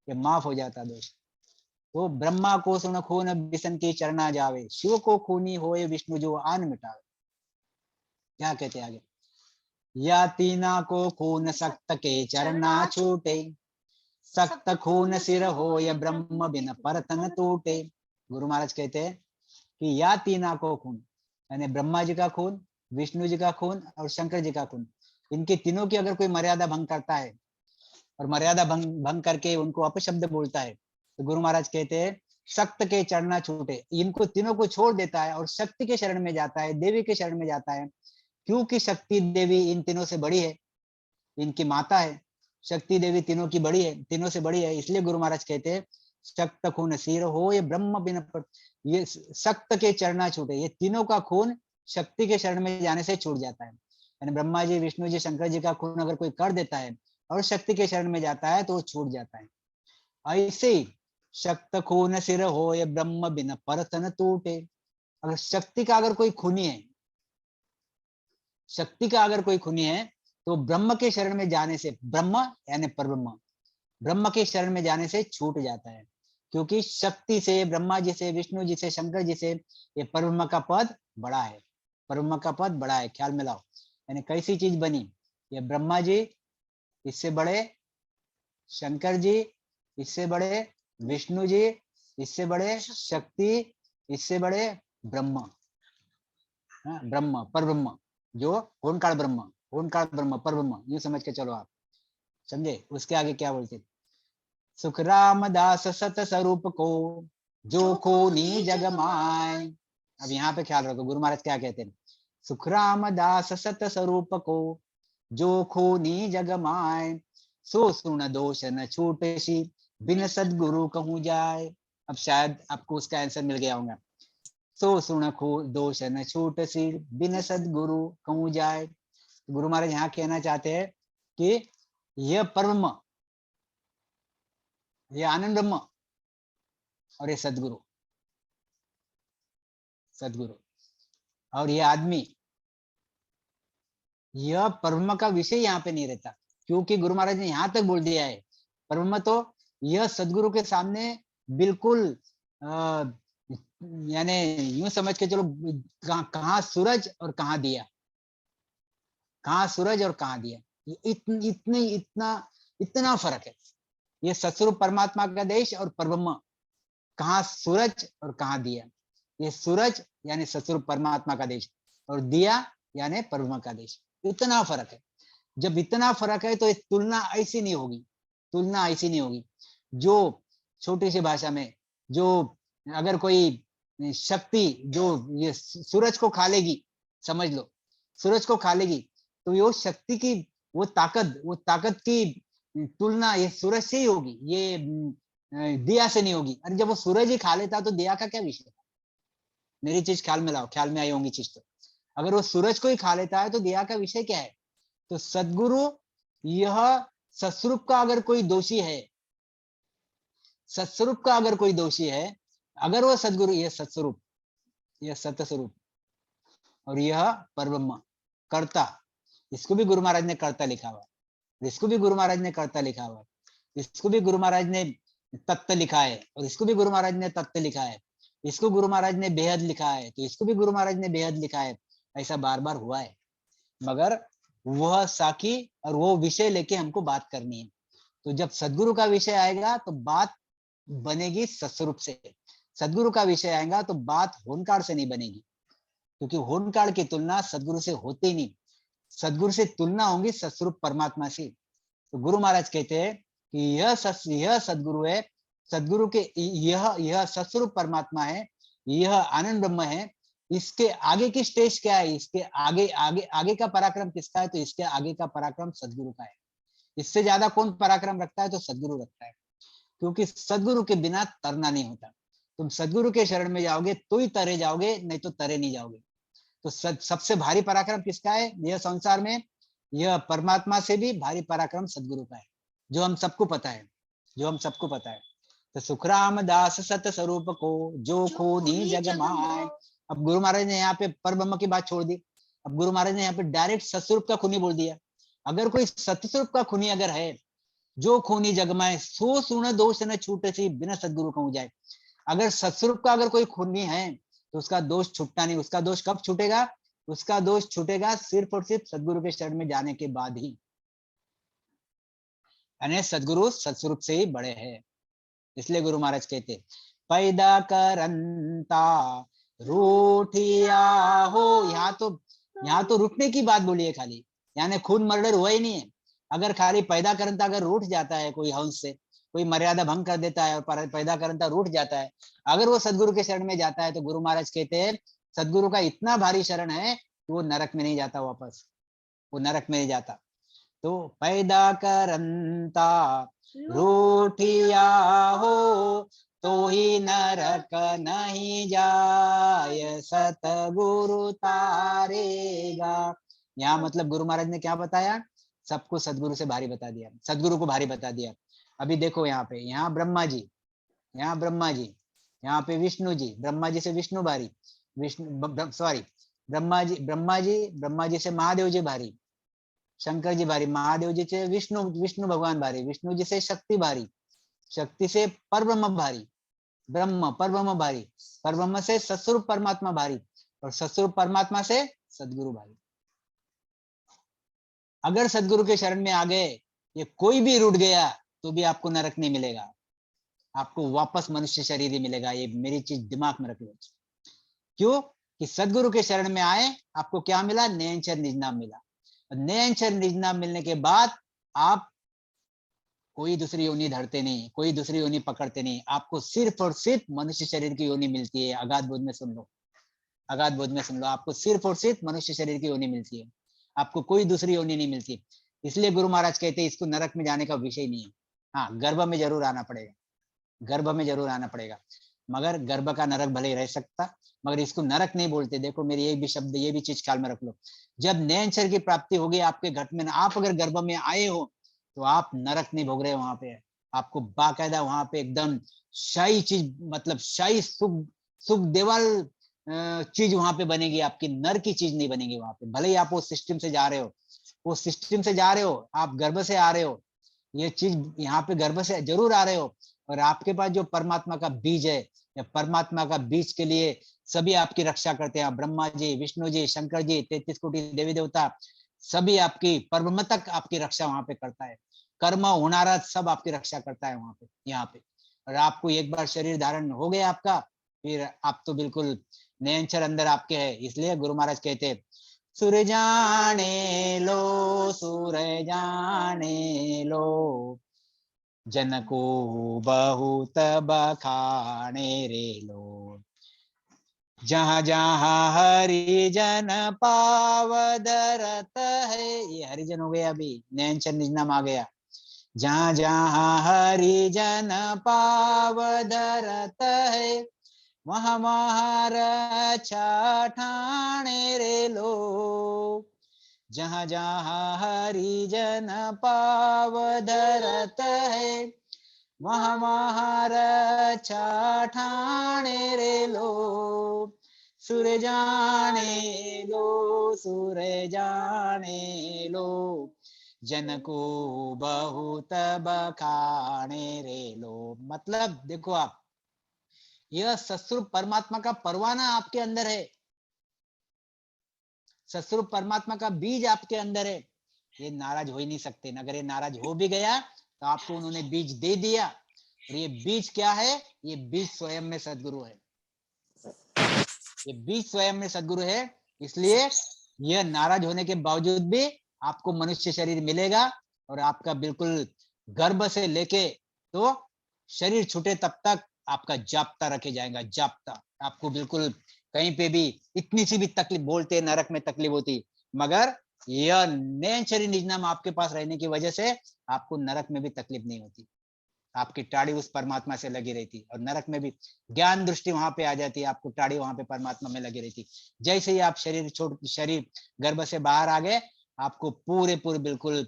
ये माफ हो जाता दोष। तो ब्रह्मा को सुन खून बिसन की चरना जावे, शिव को खूनी होए विष्णु जो आन मिटावे। क्या कहते आगे, या तीना को खून सख्त के चरना छूटे, सख्त खून सिर हो या ब्रह्म बिन परतन टूटे। गुरु महाराज कहते हैं कि या तीना को खून यानी ब्रह्मा जी का खून, विष्णु जी का खून और शंकर जी का खून, इनके तीनों की अगर कोई मर्यादा भंग करता है और मर्यादा भंग करके उनको अपशब्द बोलता है, तो गुरु महाराज कहते हैं सख्त के चढ़ना छूटे, इनको तीनों को छोड़ देता है और शक्ति के शरण में जाता है, देवी के शरण में जाता है, क्योंकि शक्ति देवी इन तीनों से बड़ी है, इनकी माता है। शक्ति देवी तीनों की बड़ी है, तीनों से बड़ी है, इसलिए गुरु महाराज कहते हैं सख्त खून सिर हो ये ब्रह्म बिन, ये सख्त के चरना छूटे, ये तीनों का खून शक्ति के शरण में जाने से छूट जाता है। यानी ब्रह्मा जी, विष्णु जी, शंकर जी का खून अगर कोई कर देता है और शक्ति के शरण में जाता है तो वो छूट जाता है। ऐसे ही शक्त खून सिर हो ये ब्रह्म बिन परतन टूटे, अगर शक्ति का अगर कोई खूनी है, शक्ति का अगर कोई खूनी है तो ब्रह्म के शरण में जाने से, ब्रह्म यानी परब्रह्म, ब्रह्म के शरण में जाने से छूट जाता है, क्योंकि शक्ति से, ब्रह्मा जी से, विष्णु जी से, शंकर जी से ये परब्रह्म का पद बड़ा है, परब्रह्म का पद बड़ा है। ख्याल में लाओ, यानी कैसी चीज बनी, ये ब्रह्मा जी इससे बड़े, शंकर जी इससे बड़े, विष्णु जी इससे बड़े, शक्ति इससे बड़े, ब्रह्म, ब्रह्म परब्रह्म, जो ओंकार ब्रह्म, ओंकार ब्रह्म परब्रह्म, यूं समझ के चलो आप, समझे। उसके आगे क्या बोलते, सुख रामदास सत स्वरूप को जो खूनी जग माय। अब यहाँ पे ख्याल रखो गुरु महाराज क्या कहते हैं, सुख रामदास सत स्वरूप को जो खूनी जग माय, सो सुन दोष न छूटे बिन सदगुरु कहूँ जाए। अब शायद आपको उसका आंसर मिल गया होगा, सो सुन दोष न छूट सी बिन सदगुरु कहूँ जाए। गुरु महाराज यहाँ कहना चाहते हैं कि यह परब्रह्म, ये आनंद ब्रह्म और ये सदगुरु, सदगुरु और ये आदमी, यह परब्रह्म का विषय यहाँ पे नहीं रहता, क्योंकि गुरु महाराज ने यहाँ तक बोल दिया है परब्रह्म तो यह सदगुरु के सामने बिल्कुल यानी यूं समझ के चलो कहाँ सूरज और कहाँ दिया, कहाँ सूरज और कहाँ दिया, इतना फर्क है। ये सत्स्वरूप परमात्मा का देश और परब्रह्म, कहाँ सूरज और कहाँ दिया। ये सूरज यानी सत्स्वरूप परमात्मा का देश और दिया यानी परब्रह्म का देश, इतना फर्क है। जब इतना फर्क है तो तुलना ऐसी नहीं होगी, तुलना ऐसी नहीं होगी। जो छोटी सी भाषा में, जो अगर कोई शक्ति जो ये सूरज को खा लेगी, समझ लो सूरज को खा लेगी, तो वो शक्ति की वो ताकत की तुलना ये सूरज से ही होगी, ये दिया से नहीं होगी। अरे जब वो सूरज ही खा लेता तो दिया का क्या विषय, मेरी चीज ख्याल में लाओ, ख्याल में आई होंगी चीज। तो अगर वो सूरज को ही खा लेता है तो दिया का विषय क्या है। तो सदगुरु यह सत्स्वरूप का अगर कोई दोषी है, सत्स्वरूप का अगर कोई दोषी है, अगर वो सदगुरु, यह सत्स्वरूप, यह सत्य स्वरूप और यह परब्रह्म कर्ता, इसको भी गुरु महाराज ने कर्ता लिखा हुआ, इसको भी गुरु महाराज ने कर्ता लिखा हुआ, इसको भी गुरु महाराज ने तत्व लिखा है और इसको भी गुरु महाराज ने तत्व लिखा है, इसको गुरु महाराज ने बेहद लिखा है तो इसको भी गुरु महाराज ने बेहद लिखा है। ऐसा बार बार हुआ है, मगर वह साखी और वो विषय लेके हमको बात करनी है। तो जब सदगुरु का विषय आएगा तो बात बनेगी सत्स्वरूप से, सदगुरु का विषय आएगा तो बात होनकार से नहीं बनेगी, क्योंकि होनकार की तुलना सदगुरु से होती नहीं, सदगुरु से तुलना होगी सत्स्वरूप परमात्मा से। तो गुरु महाराज कहते हैं कि यह सदगुरु है, सदगुरु के यह सत्स्वरूप परमात्मा है, यह आनंद ब्रह्म है। इसके आगे की स्टेज क्या है, इसके आगे का पराक्रम किसका है, तो इसके आगे का पराक्रम सदगुरु का है। इससे ज्यादा कौन पराक्रम रखता है, तो सदगुरु रखता है, क्योंकि सदगुरु के बिना तरना नहीं होता। तुम सदगुरु के शरण में जाओगे तो ही तरे जाओगे, नहीं तो तरे नहीं जाओगे। तो सबसे भारी पराक्रम किसका है यह संसार में? यह परमात्मा से भी भारी पराक्रम सदगुरु का है, जो हम सबको पता है, जो हम सबको पता है। तो सुखराम दास सत स्वरूप को जो खूनी जग माय। अब गुरु महाराज ने यहाँ पे परब्रह्म की बात छोड़ दी, अब गुरु महाराज ने यहाँ पे डायरेक्ट सतस्वरूप का खूनी बोल दिया। अगर कोई सतस्वरूप का खूनी अगर है, जो खूनी जग माय सो सुन दोष न छूटे सी बिना सदगुरु कहूं जाए। अगर सतस्वरूप का अगर कोई खूनी है तो उसका दोष छूटता नहीं। उसका दोष कब छूटेगा? उसका दोष छूटेगा सिर्फ और सिर्फ सदगुरु के शरण में जाने के बाद ही। यानी सदगुरु सतस्वरूप से ही बड़े हैं। इसलिए गुरु महाराज कहते पैदा करंता रूठिया हो। यहाँ तो रुकने की बात बोली है खाली, यानी खून मर्डर हुआ ही नहीं है। अगर खाली पैदा करंता अगर रूठ जाता है कोई हंस से, कोई मर्यादा भंग कर देता है और पैदा करंता रूठ जाता है, अगर वो सदगुरु के शरण में जाता है तो गुरु महाराज कहते हैं सदगुरु का इतना भारी शरण है कि वो नरक में नहीं जाता, वापस वो नरक में नहीं जाता। तो पैदा करंता रूठिया हो तो ही नरक नहीं जाय सतगुरु तारेगा। यहाँ मतलब गुरु महाराज ने क्या बताया? सबको सदगुरु से भारी बता दिया, सदगुरु को भारी बता दिया। अभी देखो यहाँ पे, यहाँ ब्रह्मा जी, यहाँ ब्रह्मा जी, यहाँ पे विष्णु जी, ब्रह्मा जी से विष्णु भारी, ब्रह्मा जी से महादेव जी भारी, शंकर जी भारी, महादेव जी से विष्णु भगवान भारी, विष्णु जी से शक्ति भारी, शक्ति से परब्रह्म भारी, परब्रह्म भारी, परब्रह्म से सतस्वरूप परमात्मा भारी, और सतस्वरूप परमात्मा से सदगुरु भारी। अगर सदगुरु के शरण में आ गए, ये कोई भी रूठ गया तो भी आपको नरक नहीं मिलेगा, आपको वापस मनुष्य शरीर ही मिलेगा। ये मेरी चीज दिमाग में रख लो। क्यों? कि सदगुरु के शरण में आए, आपको क्या मिला? नयनचर निज नाम मिला। नयनचर निज नाम मिलने के बाद आप कोई दूसरी योनि धरते नहीं, कोई दूसरी योनि पकड़ते नहीं, आपको सिर्फ और सिर्फ मनुष्य शरीर की योनि मिलती है। अगाध बोध में सुन लो, अगाध बोध में सुन लो, आपको सिर्फ और सिर्फ मनुष्य शरीर की योनि मिलती है, आपको कोई दूसरी योनि नहीं मिलती। इसलिए गुरु महाराज कहते हैं इसको नरक में जाने का विषय नहीं है। हाँ, गर्भ में जरूर आना पड़ेगा, गर्भ में जरूर आना पड़ेगा, मगर गर्भ का नरक भले ही रह सकता, मगर इसको नरक नहीं बोलते। देखो मेरी एक भी शब्द, ये भी चीज ख्याल में रख लो। जब नयनचर की प्राप्ति होगी आपके घट में, आप अगर गर्भ में आए हो तो आप नरक नहीं भोग रहे। वहां पे आपको बाकायदा वहां पे एकदम शाही चीज, मतलब शाही सुख देवल चीज वहां पे बनेगी आपकी, नर की चीज नहीं बनेगी वहां पे। भले ही आप वो सिस्टम से जा रहे हो, वो सिस्टम से जा रहे हो, आप गर्भ से आ रहे हो, ये चीज यहाँ पे गर्भ से जरूर आ रहे हो, और आपके पास जो परमात्मा का बीज है, या परमात्मा का बीज के लिए सभी आपकी रक्षा करते हैं। ब्रह्मा जी, विष्णु जी, शंकर जी, 33 कोटि देवी देवता, सभी आपकी परब्रह्म तक आपकी रक्षा वहां पे करता है। कर्म होनारा सब आपकी रक्षा करता है वहां पे, यहाँ पे। और आपको एक बार शरीर धारण हो गया आपका, फिर आप तो बिल्कुल नयनचर अंदर आपके है। इसलिए गुरु महाराज कहते हैं सुर जाने लो, सुर जाने लो, जन को बहुत बखाने रे लो। जहां जहां हरिजन पावदरत है, ये हरिजन हो गया, अभी नयनचर निज नाम आ गया। जहां जहां हरिजन पावदरत है, वहां वहां रक्षा ठाणे रे लोग। जहां जहां हरिजन पावदरत है, वहां वहां रक्षा ठाणे रे लोग। सुर जाने लो, सुर जाने लो, जन को बहुत बखाने रे लो। मतलब देखो आप, यह सतस्वरूप परमात्मा का परवाना आपके अंदर है, सतस्वरूप परमात्मा का बीज आपके अंदर है। ये नाराज हो ही नहीं सकते। अगर ये नाराज हो भी गया तो आपको उन्होंने बीज दे दिया, और ये बीज क्या है? ये बीज स्वयं में सदगुरु है, ये बीज स्वयं में सदगुरु है। इसलिए यह नाराज होने के बावजूद भी आपको मनुष्य शरीर मिलेगा, और आपका बिल्कुल गर्भ से लेके तो शरीर छूटे तब तक आपका जाप्ता रखे जाएगा, जाप्ता। आपको बिल्कुल कहीं पे भी इतनी सी भी तकलीफ, बोलते नरक में तकलीफ होती, मगर यह नयनचरी निज नाम आपके पास रहने की वजह से आपको नरक में भी तकलीफ नहीं होती, आपकी टाड़ी उस परमात्मा से लगी रहती, और नरक में भी ज्ञान दृष्टि वहां पे आ जाती है, आपको टाड़ी वहां पे परमात्मा में लगी रहती। जैसे ही आप शरीर गर्भ से बाहर आ गए, आपको पूरे पूरे बिल्कुल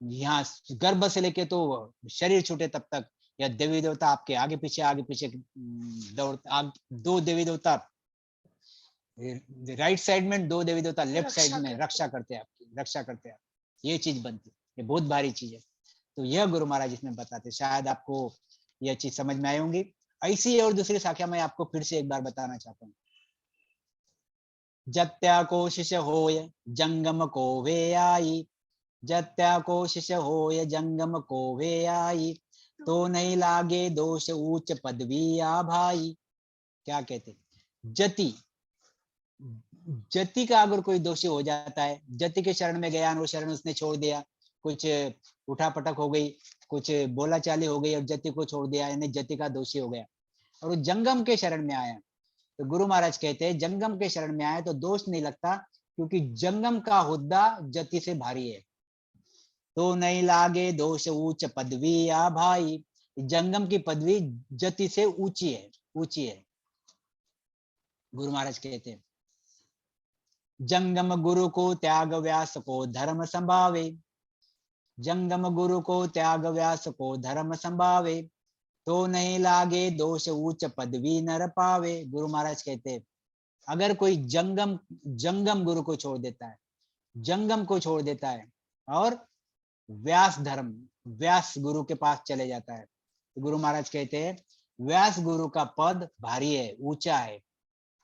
यहाँ गर्भ से लेके तो शरीर छूटे तब तक या देवी देवता आपके आगे पीछे दौड़, दो देवी देवता राइट साइड में, दो देवी देवता लेफ्ट साइड में रक्षा करते हैं, आपकी रक्षा करते हैं। ये चीज बनती है, ये बहुत भारी चीज है। तो यह गुरु महाराज इसमें बताते, शायद आपको यह चीज समझ में आई होंगी। ऐसी और दूसरी शाखा मैं आपको फिर से एक बार बताना चाहता हूँ। जत्या कोशिश होय जंगम को वे आई, जत्या कोशिश होय जंगम को वे आई, तो नहीं लागे दोष ऊंच पदवी आ भाई। क्या कहते, जति का अगर कोई दोषी हो जाता है, जति के शरण में गया, वो शरण उसने छोड़ दिया, कुछ उठापटक हो गई, कुछ बोला चाली हो गई और जति को छोड़ दिया, यानी जति का दोषी हो गया, और वो जंगम के शरण में आया, तो गुरु महाराज कहते हैं जंगम के शरण में आया तो दोष नहीं लगता, क्योंकि जंगम का हुद्दा जति से भारी है। तो नहीं लागे दोष ऊंच पदवी आ भाई, जंगम की पदवी जति से ऊंची है। गुरु महाराज कहते हैं जंगम गुरु को त्याग व्यास को धर्म संभावे, जंगम गुरु को त्याग व्यास को धर्म संभावे, तो नहीं लागे दोष उच्च पदवी नर पावे। गुरु महाराज कहते अगर कोई जंगम गुरु को छोड़ देता है, जंगम को छोड़ देता है और व्यास गुरु के पास चले जाता है, तो गुरु महाराज कहते हैं व्यास गुरु का पद भारी है, ऊंचा है,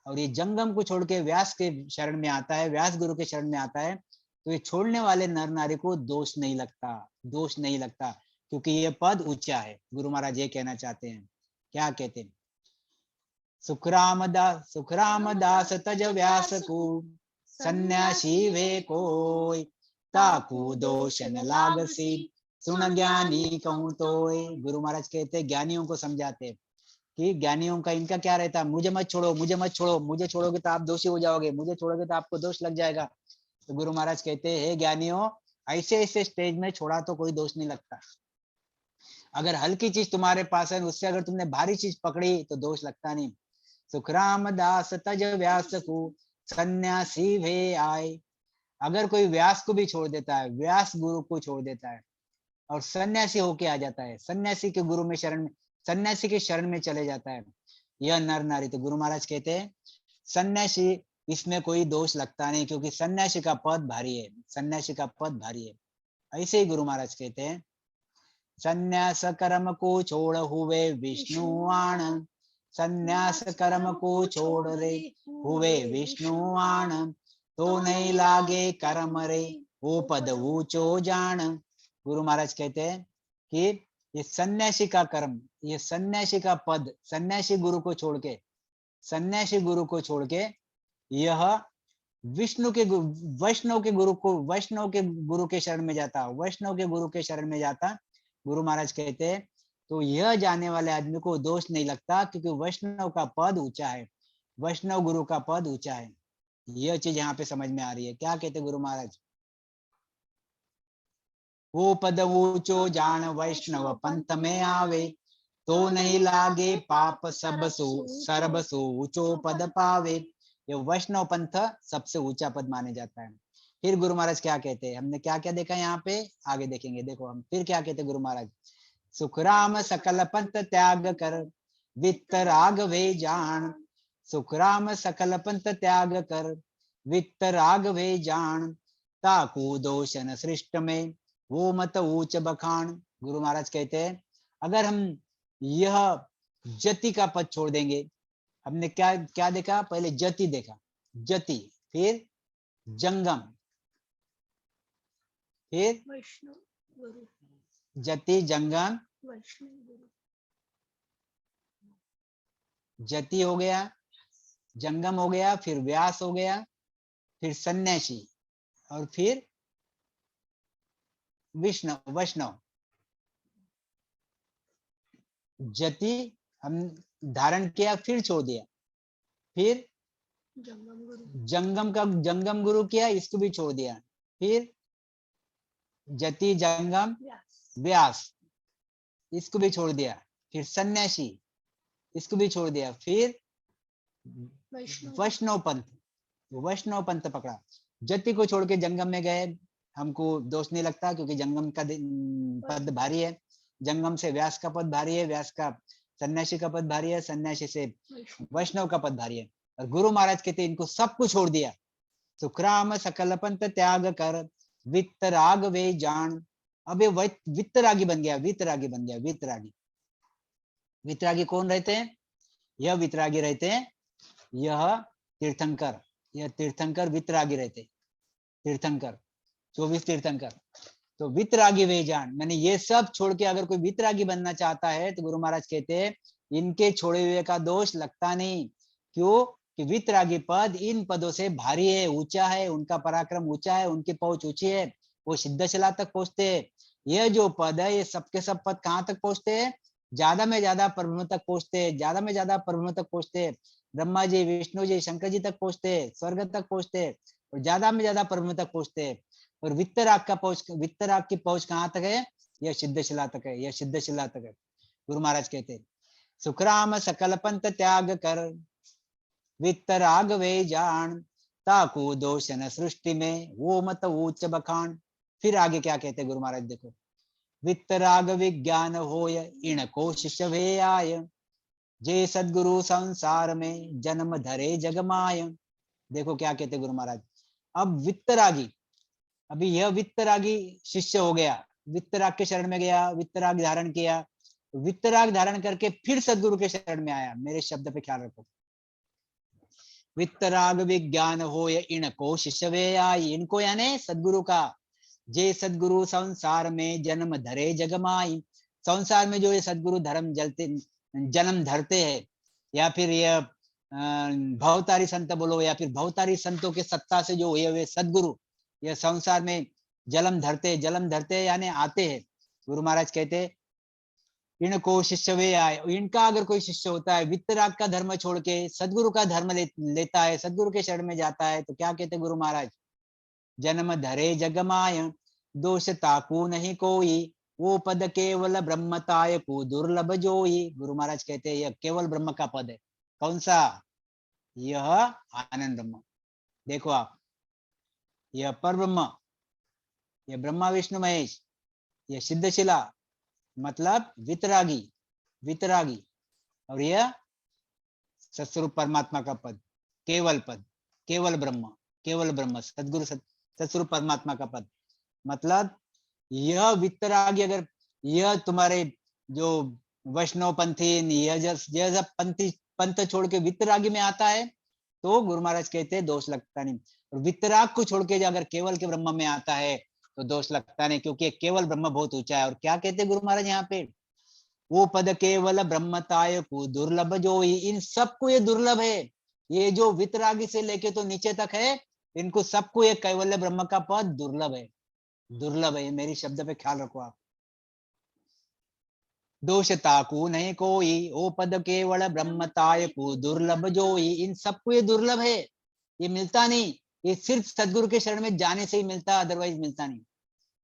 और ये जंगम को छोड़ के व्यास के शरण में आता है, व्यास गुरु के शरण में आता है, तो ये छोड़ने वाले नर नारी को दोष नहीं लगता, क्योंकि ये पद ऊंचा है। गुरु महाराज ये कहना चाहते हैं, क्या कहते हैं, सुखराम दास तज व्यास को, सन्यासी वे कोई, ताकू दोष न लागसी, सुन ज्ञानी कहूं तोय। गुरु महाराज कहते ज्ञानियों को समझाते कि ज्ञानियों का इनका क्या रहता है, मुझे मत छोड़ो, मुझे छोड़ोगे तो आप दोषी हो जाओगे, मुझे छोड़ोगे तो आपको दोष लग जाएगा। तो गुरु महाराज कहते हैं ज्ञानियों, ऐसे स्टेज में छोड़ा तो कोई दोष नहीं लगता। अगर हल्की चीज तुम्हारे पास है, उससे अगर तुमने भारी चीज पकड़ी तो दोष लगता नहीं। सुखराम दास तज व्यास को, सन्यासी वे आए। अगर कोई व्यास को भी छोड़ देता है, व्यास गुरु को छोड़ देता है और सन्यासी होके आ जाता है, सन्यासी के गुरु में सन्यासी के शरण में चले जाता है, यह नर नारी, तो गुरु महाराज कहते हैं सन्यासी, इसमें कोई दोष लगता नहीं, क्योंकि सन्यासी का पद भारी है। ऐसे ही गुरु महाराज कहते हैं सन्यास कर्म को छोड़ हुए विष्णुवाण, सन्यास कर्म को छोड़ रे हुए विष्णुवाण, तो नहीं लागे कर्म रे वो पद ऊंचो जान। गुरु महाराज कहते हैं कि ये सन्यासी का कर्म, ये सन्यासी का पद, सन्यासी गुरु को छोड़ के यह वैष्णव के गुरु के शरण में जाता, गुरु महाराज कहते हैं तो यह जाने वाले आदमी को दोष नहीं लगता, क्योंकि वैष्णव का पद ऊंचा है, वैष्णव गुरु का पद ऊंचा है। यह चीज यहाँ पे समझ में आ रही है। क्या कहते गुरु महाराज, वो पद ऊंचो जान वैष्णव पंथ में आवे, तो नहीं लागे पाप सर्बसु ऊंचो पद पावे। ये वैष्णव पंथ सबसे ऊंचा पद माने जाता है। फिर गुरु महाराज क्या कहते हैं, हमने क्या क्या देखा यहाँ पे, आगे देखेंगे। देखो हम फिर क्या कहते गुरु महाराज, सुखराम सकल पंथ त्याग कर वित्त राघवे जान, सुखराम सकल पंथ त्याग कर वित्त राघवे जान, ताकू दोषन सृष्ट में वो मत ऊंच बखान। गुरु महाराज कहते हैं अगर हम यह जति का पद छोड़ देंगे, हमने क्या क्या देखा, पहले जति देखा, जति, फिर जंगम, फिर जति जंगम, जति हो गया, जंगम हो गया, फिर व्यास हो गया, फिर सन्यासी, और फिर वैष्णव। जति हम धारण किया, फिर छोड़ दिया, फिर जंगम गुरु किया, इसको भी छोड़ दिया, फिर जति जंगम व्यास, इसको भी छोड़ दिया, फिर सन्यासी, इसको भी छोड़ दिया, फिर वैष्णव पंथ, वैष्णव पंथ पकड़ा। जति को छोड़ के जंगम में गए, हमको दोष नहीं लगता क्योंकि जंगम का पद भारी है, जंगम से व्यास का पद भारी है, व्यास का सन्यासी का पद भारी है, सन्यासी से वैष्णव का पद भारी है। और गुरु महाराज कहते इनको सब कुछ छोड़ दिया। सुखराम सकल पंथ त्याग कर वितराग वे जान। अब ये वितरागी बन गया, वितरागी बन गया, वितरागी। वितरागी कौन रहते हैं? यह वितरागी रहते हैं, यह तीर्थंकर, यह तीर्थंकर वितरागी रहते, तीर्थंकर 24 तीर्थंकर। तो वितरागी वे जान, मैंने ये सब छोड़ के अगर कोई वितरागी बनना चाहता है तो गुरु महाराज कहते हैं इनके छोड़े हुए का दोष लगता नहीं। क्यों? कि वितरागी पद इन पदों से भारी है, ऊंचा है, उनका पराक्रम ऊंचा है, उनकी पहुंच ऊंची है, वो सिद्धशिला तक पहुंचते हैं। यह जो पद है, ये सबके सब पद कहाँ तक पहुंचते हैं? ज्यादा में ज्यादा परब्रह्म तक पहुंचते हैं, ज्यादा में ज्यादा परब्रह्म तक पहुंचते हैं, ब्रह्मा जी, विष्णु जी, शंकर जी तक पहुंचते हैं, स्वर्ग तक पहुंचते हैं, और ज्यादा में ज्यादा परब्रह्म तक पहुंचते हैं। और वितराग का पहुंच, वितराग की पहुंच कहाँ तक है? यह सिद्धशिला तक है, यह सिद्धशिला तक है। गुरु महाराज कहते हैं सुखराम सकल पंथ त्याग कर वितराग वे जान, ताकू दोष न सृष्टि में वो मत ऊंच बखान। फिर आगे क्या कहते हैं गुरु महाराज, देखो, वितराग विज्ञान होय इनको शिष्य वे आय, जे सदगुरु संसार में जन्म धरे जगमाय। देखो क्या कहते गुरु महाराज, अब वितरागी, अभी यह वितरागी शिष्य हो गया, वितराग के शरण में गया, वितराग धारण किया, वितराग धारण करके फिर सदगुरु के शरण में आया। मेरे शब्द पे ख्याल रखो, वितराग विज्ञान होय इनको शिष्य वे आय, इनको यानी सदगुरु का, जे सदगुरु संसार में जन्म धरे जगमाई। संसार में जो ये सदगुरु धर्म जन्म धरते हैं, या फिर ये भवतारी संत बोलो, या फिर भवतारी संतों के सत्ता से जो हुए सदगुरु ये संसार में जन्म धरते यानी आते हैं। गुरु महाराज कहते इनको शिष्य वे आए, इनका अगर कोई शिष्य होता है, वितराग का धर्म छोड़ के सदगुरु का धर्म लेता है, सदगुरु के शरण में जाता है, तो क्या कहते गुरु महाराज, जन्म धरे जगमाय दोष ताकू नहीं कोई, वो पद केवल ब्रह्मताय को दुर्लभ जोई। गुरु महाराज कहते हैं यह केवल ब्रह्म का पद है। कौन सा? यह आनंद ब्रह्म। देखो आप, यह पर ब्रह्म, यह ब्रह्मा विष्णु महेश, यह सिद्धशिला मतलब वितरागी, वितरागी, और यह सत्स्वरूप परमात्मा का पद, केवल पद, केवल ब्रह्म, केवल ब्रह्म, सदगुरु सत्स्वरूप परमात्मा का पद। मतलब यह वितरागी, अगर यह तुम्हारे जो वैष्णव पंथी, यह जब पंथ छोड़ के वितरागी में आता है तो गुरु महाराज कहते हैं दोष लगता नहीं। और वितराग को छोड़ के अगर केवल के ब्रह्म में आता है तो दोष लगता नहीं, क्योंकि केवल ब्रह्म बहुत ऊंचा है। और क्या कहते हैं गुरु महाराज यहाँ पे, वो पद केवल ब्रह्मताय को दुर्लभ जो, इन सबको ये दुर्लभ है। ये जो वितरागी से लेके तो नीचे तक है, इनको सबको ये कैवल्य ब्रह्म का पद दुर्लभ है, दुर्लभ है। मेरी शब्द पे ख्याल रखो आप। दोष ताकू नहीं कोई, ओ पद केवल ब्रह्मताय को दुर्लभ जो, इन सबको ये दुर्लभ है, ये मिलता नहीं, ये सिर्फ सदगुरु के शरण में जाने से ही मिलता, अदरवाइज मिलता नहीं।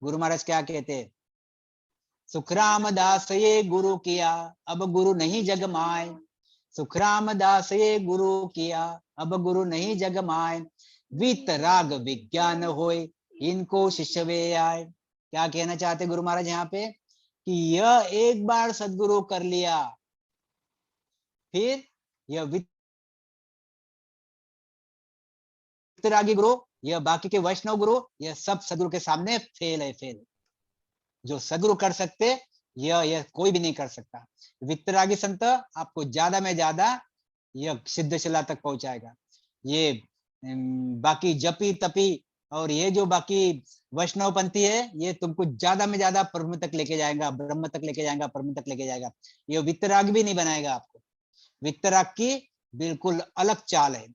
गुरु महाराज क्या कहते हैं, सुखराम दास ये गुरु किया अब गुरु नहीं जग माय, सुखराम दास ये गुरु किया अब गुरु नहीं जग माय, वितराग विज्ञान होय इनको शिष्य वे आए। क्या कहना चाहते गुरु महाराज यहाँ पे, कि यह एक बार सदगुरु कर लिया, फिर यह वितरागी गुरु, यह बाकी के वैष्णव गुरु, यह सब सदगुरु के सामने फेल है, फेल। जो सदगुरु कर सकते यह कोई भी नहीं कर सकता। वितरागी संत आपको ज्यादा में ज्यादा यह सिद्धशिला तक पहुंचाएगा। ये बाकी जपी तपी और ये जो बाकी वैष्णव पंथी है, ये तुमको ज्यादा में ज्यादा ब्रह्म तक लेके जाएगा, ब्रह्म तक लेके जाएगा, ब्रह्म तक लेके जाएगा। ये वितराग भी नहीं बनाएगा आपको। वितराग की बिल्कुल अलग चाल है,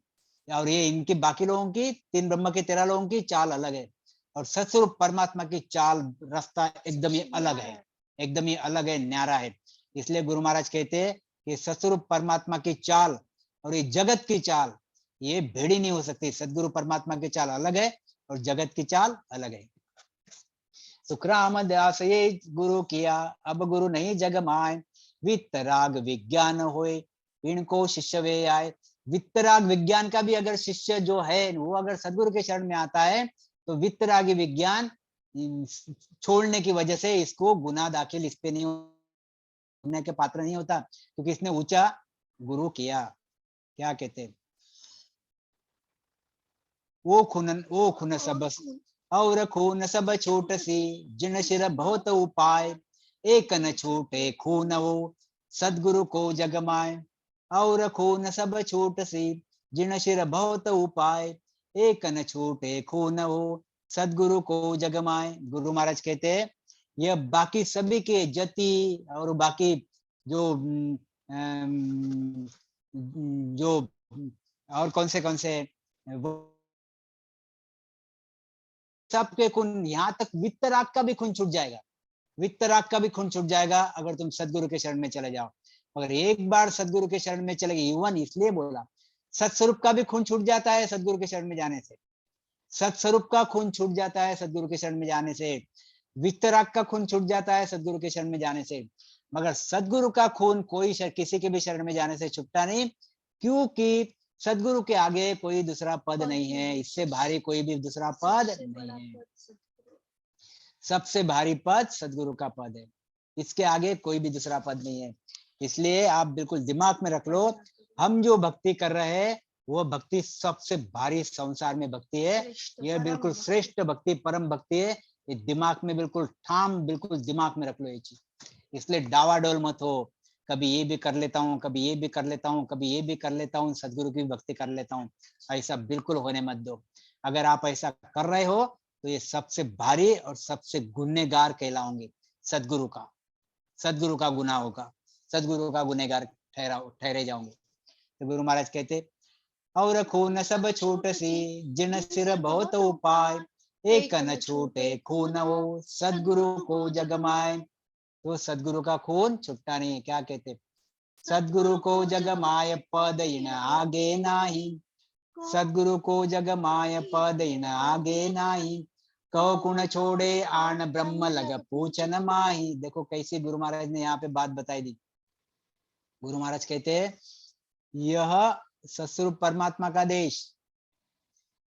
और ये इनकी बाकी लोगों की, 3 ब्रह्म के 13 लोगों की चाल अलग है, और सत्स्वरूप परमात्मा की चाल रास्ता एकदम ही अलग है, एकदम ही अलग है, न्यारा है। इसलिए गुरु महाराज कहते हैं कि सत्स्वरूप परमात्मा की चाल और ये जगत की चाल ये भेड़ी नहीं हो सकती। सदगुरु परमात्मा की चाल अलग है और जगत की चाल अलग है। सुखराम दास ये गुरु किया, अब गुरु नहीं जग माय, वितराग विज्ञान होए, इनको शिष्य वे आए। वितराग विज्ञान का भी अगर शिष्य जो है वो अगर सदगुरु के शरण में आता है तो वितरागी विज्ञान छोड़ने की वजह से इसको गुनाह दाखिल इस पे नहीं होने के पात्र नहीं होता, क्योंकि इसने ऊंचा गुरु किया। क्या कहते, वो खून सब और खून सब छूट सी, जिन शिर बहुत उपाय, एक न छूटे खून वो सदगुरु को जगमाए। और खून सब छूट सी, जिन शिर बहुत उपाय, एक न छूटे खून वो सदगुरु को जगमाए। गुरु महाराज कहते हैं यह बाकी सभी के जति और बाकी जो जो और कौन से सबके खून, यहाँ तक वितराग का भी खून छूट जाएगा, वितराग का भी खून छूट जाएगा अगर तुम सदगुरु के शरण में चले जाओ। अगर एक बार सदगुरु के शरण में चले गए, युवन इसलिए बोला सत्स्वरूप का भी खून छूट जाता है सदगुरु के शरण में जाने से, सत्स्वरूप का खून छूट जाता है सदगुरु के शरण में जाने से, वितराग का खून छूट जाता है सदगुरु के शरण में जाने से, मगर सदगुरु का खून कोई किसी के भी शरण में जाने से छूटता नहीं, क्योंकि सदगुरु के आगे कोई दूसरा पद नहीं है, इससे भारी कोई भी दूसरा पद नहीं है। सबसे भारी पद सदगुरु का पद है, इसके आगे कोई भी दूसरा पद नहीं है। इसलिए आप बिल्कुल दिमाग में रख लो, हम जो भक्ति कर रहे हैं वो भक्ति सबसे भारी संसार में भक्ति है, यह बिल्कुल श्रेष्ठ भक्ति, परम भक्ति है। ये दिमाग में बिल्कुल बिल्कुल दिमाग में रख लो ये चीज। इसलिए डावाडोल मत हो, कभी ये भी कर लेता हूँ, कभी ये भी कर लेता हूँ, कभी ये भी कर लेता हूँ, सदगुरु की भक्ति कर लेता हूँ, ऐसा बिल्कुल होने मत दो। अगर आप ऐसा कर रहे हो तो ये सबसे भारी और सबसे गुनहगार कहलाओगे, सदगुरु का गुनाह होगा, सदगुरु का गुनहगार ठहरे जाओगे। तो गुरु महाराज कहते और खून सब छूट सी, जिन सिर बहुत उपाय, एक न छूटे खून वो सदगुरु को जगमाए। तो सदगुरु का खून छुट्टा नहीं है। क्या कहते, सदगुरु को जगमाय पद इन आगे नाही, सदगुरु को जगमाय पद इन आगे नाही, कहो कुण छोड़े आन ब्रह्म लग पूछन माही। देखो कैसे गुरु महाराज ने यहाँ पे बात बताई दी। गुरु महाराज कहते हैं यह सस्वरूप परमात्मा का देश,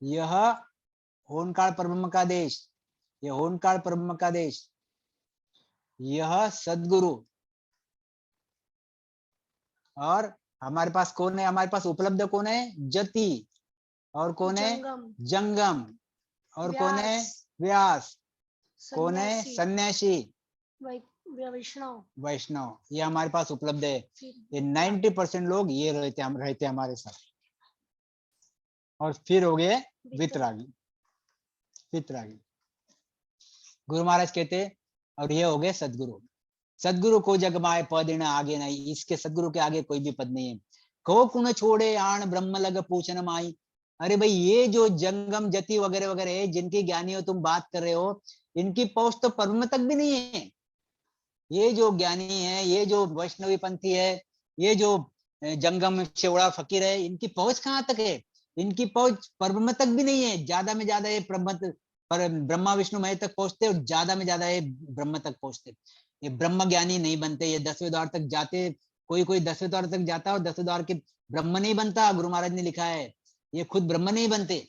यह होनकाल परब्रह्म का देश, यह होनकाल परब्रह्म का देश, यह सदगुरु, और हमारे पास कौन है, हमारे पास उपलब्ध कौन है, जति, और कौन है जंगम, और कौन है व्यास, कौन है सन्यासी, वैष्णव, ये हमारे पास उपलब्ध है। ये 90% लोग ये रहते हमारे साथ, और फिर हो गए वितरागी। गुरु महाराज कहते और ये हो गए सदगुरु। सदगुरु को जगमाए पद इन आगे नहीं, इसके सदगुरु के आगे कोई भी पद नहीं है। कहो कुण छोड़े आण ब्रह्म लग पूछन माई। अरे भाई ये जो जंगम जति वगैरह वगैरह है, जिनकी ज्ञानी हो तुम बात कर रहे हो, इनकी पहुंच तो परम तक भी नहीं है। ये जो ज्ञानी है, ये जो वैष्णवी पंथी है, ये जो जंगम शेवड़ा फकीर है, इनकी पहुंच कहाँ तक है, इनकी पहुंच परम तक भी नहीं है। ज्यादा में ज्यादा ये ब्रह्मा विष्णु महेश तक पहुंचते, और ज्यादा में ज्यादा ये ब्रह्म तक पहुंचते। ये ब्रह्म ज्ञानी नहीं बनते, ये 10वें द्वार तक जाते, कोई 10वें द्वार तक जाता है और 10वें द्वार के ब्रह्म नहीं बनता। गुरु महाराज ने लिखा है ये खुद ब्रह्म नहीं बनते।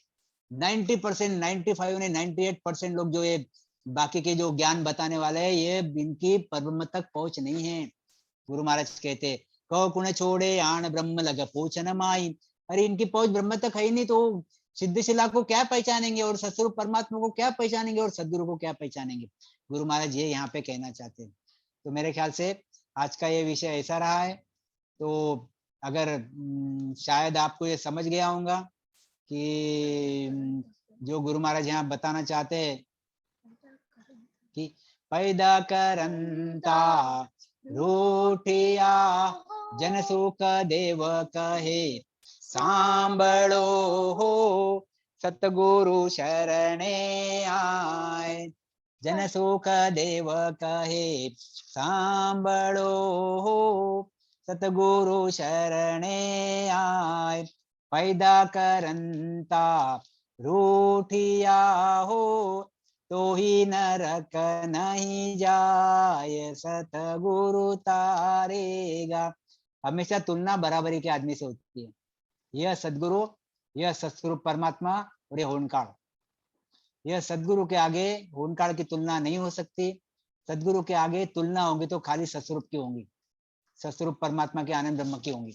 90%, 95 ने 98% लोग जो ये बाकी के जो ज्ञान बताने वाले हैं, ये इनकी ब्रह्म तक पहुंच नहीं है। गुरु महाराज कहते कहो कुण छोड़े आण ब्रह्म लग पूछन माई। अरे इनकी पहुंच ब्रह्म तक है ही नहीं, तो सिद्धशिला को क्या पहचानेंगे, और सतस्वरूप परमात्मा को क्या पहचानेंगे, और सदगुरु को क्या पहचानेंगे। गुरु महाराज ये यहाँ पे कहना चाहते हैं। तो मेरे ख्याल से आज का ये विषय ऐसा रहा है। तो अगर शायद आपको ये समझ गया होगा कि जो गुरु महाराज यहाँ बताना चाहते हैं कि पैदा करंता रूठिया जन सुख देव कहे सांभळो हो सतगुरु शरणे आए। जन सुख देव कहे सांभळो हो सतगुरु शरणे आए। पैदा करंता रूठिया हो तो ही नरक नहीं जाए, सतगुरु तारेगा। हमेशा तुलना बराबरी के आदमी से होती है। यह सदगुरु, यह सतस्वरूप परमात्मा और यह होनकाल, यह सदगुरु के आगे होनकाल की तुलना नहीं हो सकती। सदगुरु के आगे तुलना होगी तो खाली सतस्वरूप की होंगी, सतस्वरूप परमात्मा के आनंद ब्रह्म की होंगी।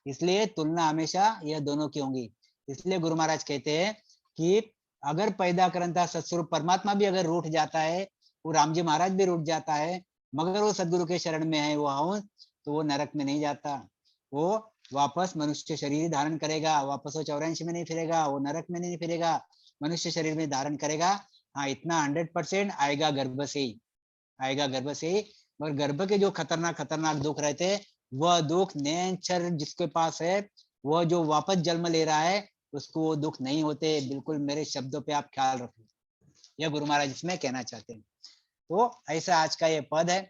इसलिए तुलना हमेशा यह दोनों की होंगी। इसलिए गुरु महाराज कहते हैं कि अगर पैदा करता सतस्वरूप परमात्मा भी अगर रूठ जाता है, वो राम जी महाराज भी रूठ जाता है, मगर वो सदगुरु के शरण में है, वो हूं, तो वो नरक में नहीं जाता, वो वापस मनुष्य शरीर धारण करेगा, वापस वो 84 में नहीं फिरेगा, वो नरक में नहीं फिरेगा, मनुष्य शरीर में धारण करेगा। हाँ, इतना 100% आएगा गर्भ से ही, आएगा गर्भ से ही। मगर गर्भ के जो खतरनाक दुख रहते हैं, वह दुख नेचर जिसके पास है, वह जो वापस जन्म ले रहा है, उसको वो दुख नहीं होते। बिल्कुल मेरे शब्दों पे आप ख्याल रखो, यह गुरु महाराज इसमें कहना चाहते हैं। तो ऐसा आज का ये पद है।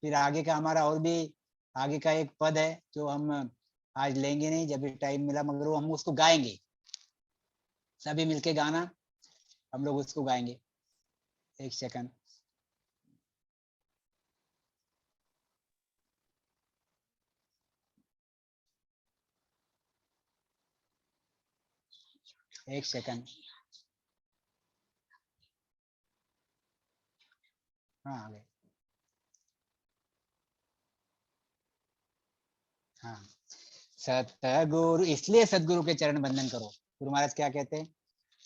फिर आगे का हमारा और भी आगे का एक पद है जो हम आज लेंगे नहीं, जब भी टाइम मिला, मगर वो हम उसको गाएंगे, सभी मिलके गाना, हम लोग उसको गाएंगे। एक सेकंड। एक सेकंड। हाँ आ गए। हाँ, सतगुरु, इसलिए सतगुरु के चरण वंदन करो। गुरु महाराज क्या कहते हैं?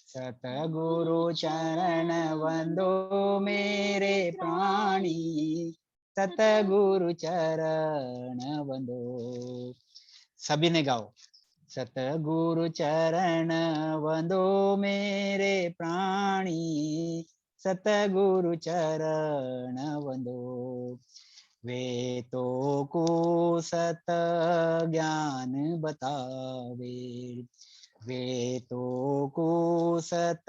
सतगुरु चरण वंदो मेरे प्राणी, सतगुरु चरण वंदो। सभी ने गाओ। सतगुरु चरण वंदो मेरे प्राणी, सतगुरु चरण वंदो। वे तो को सत ज्ञान बतावे, वे तो को सत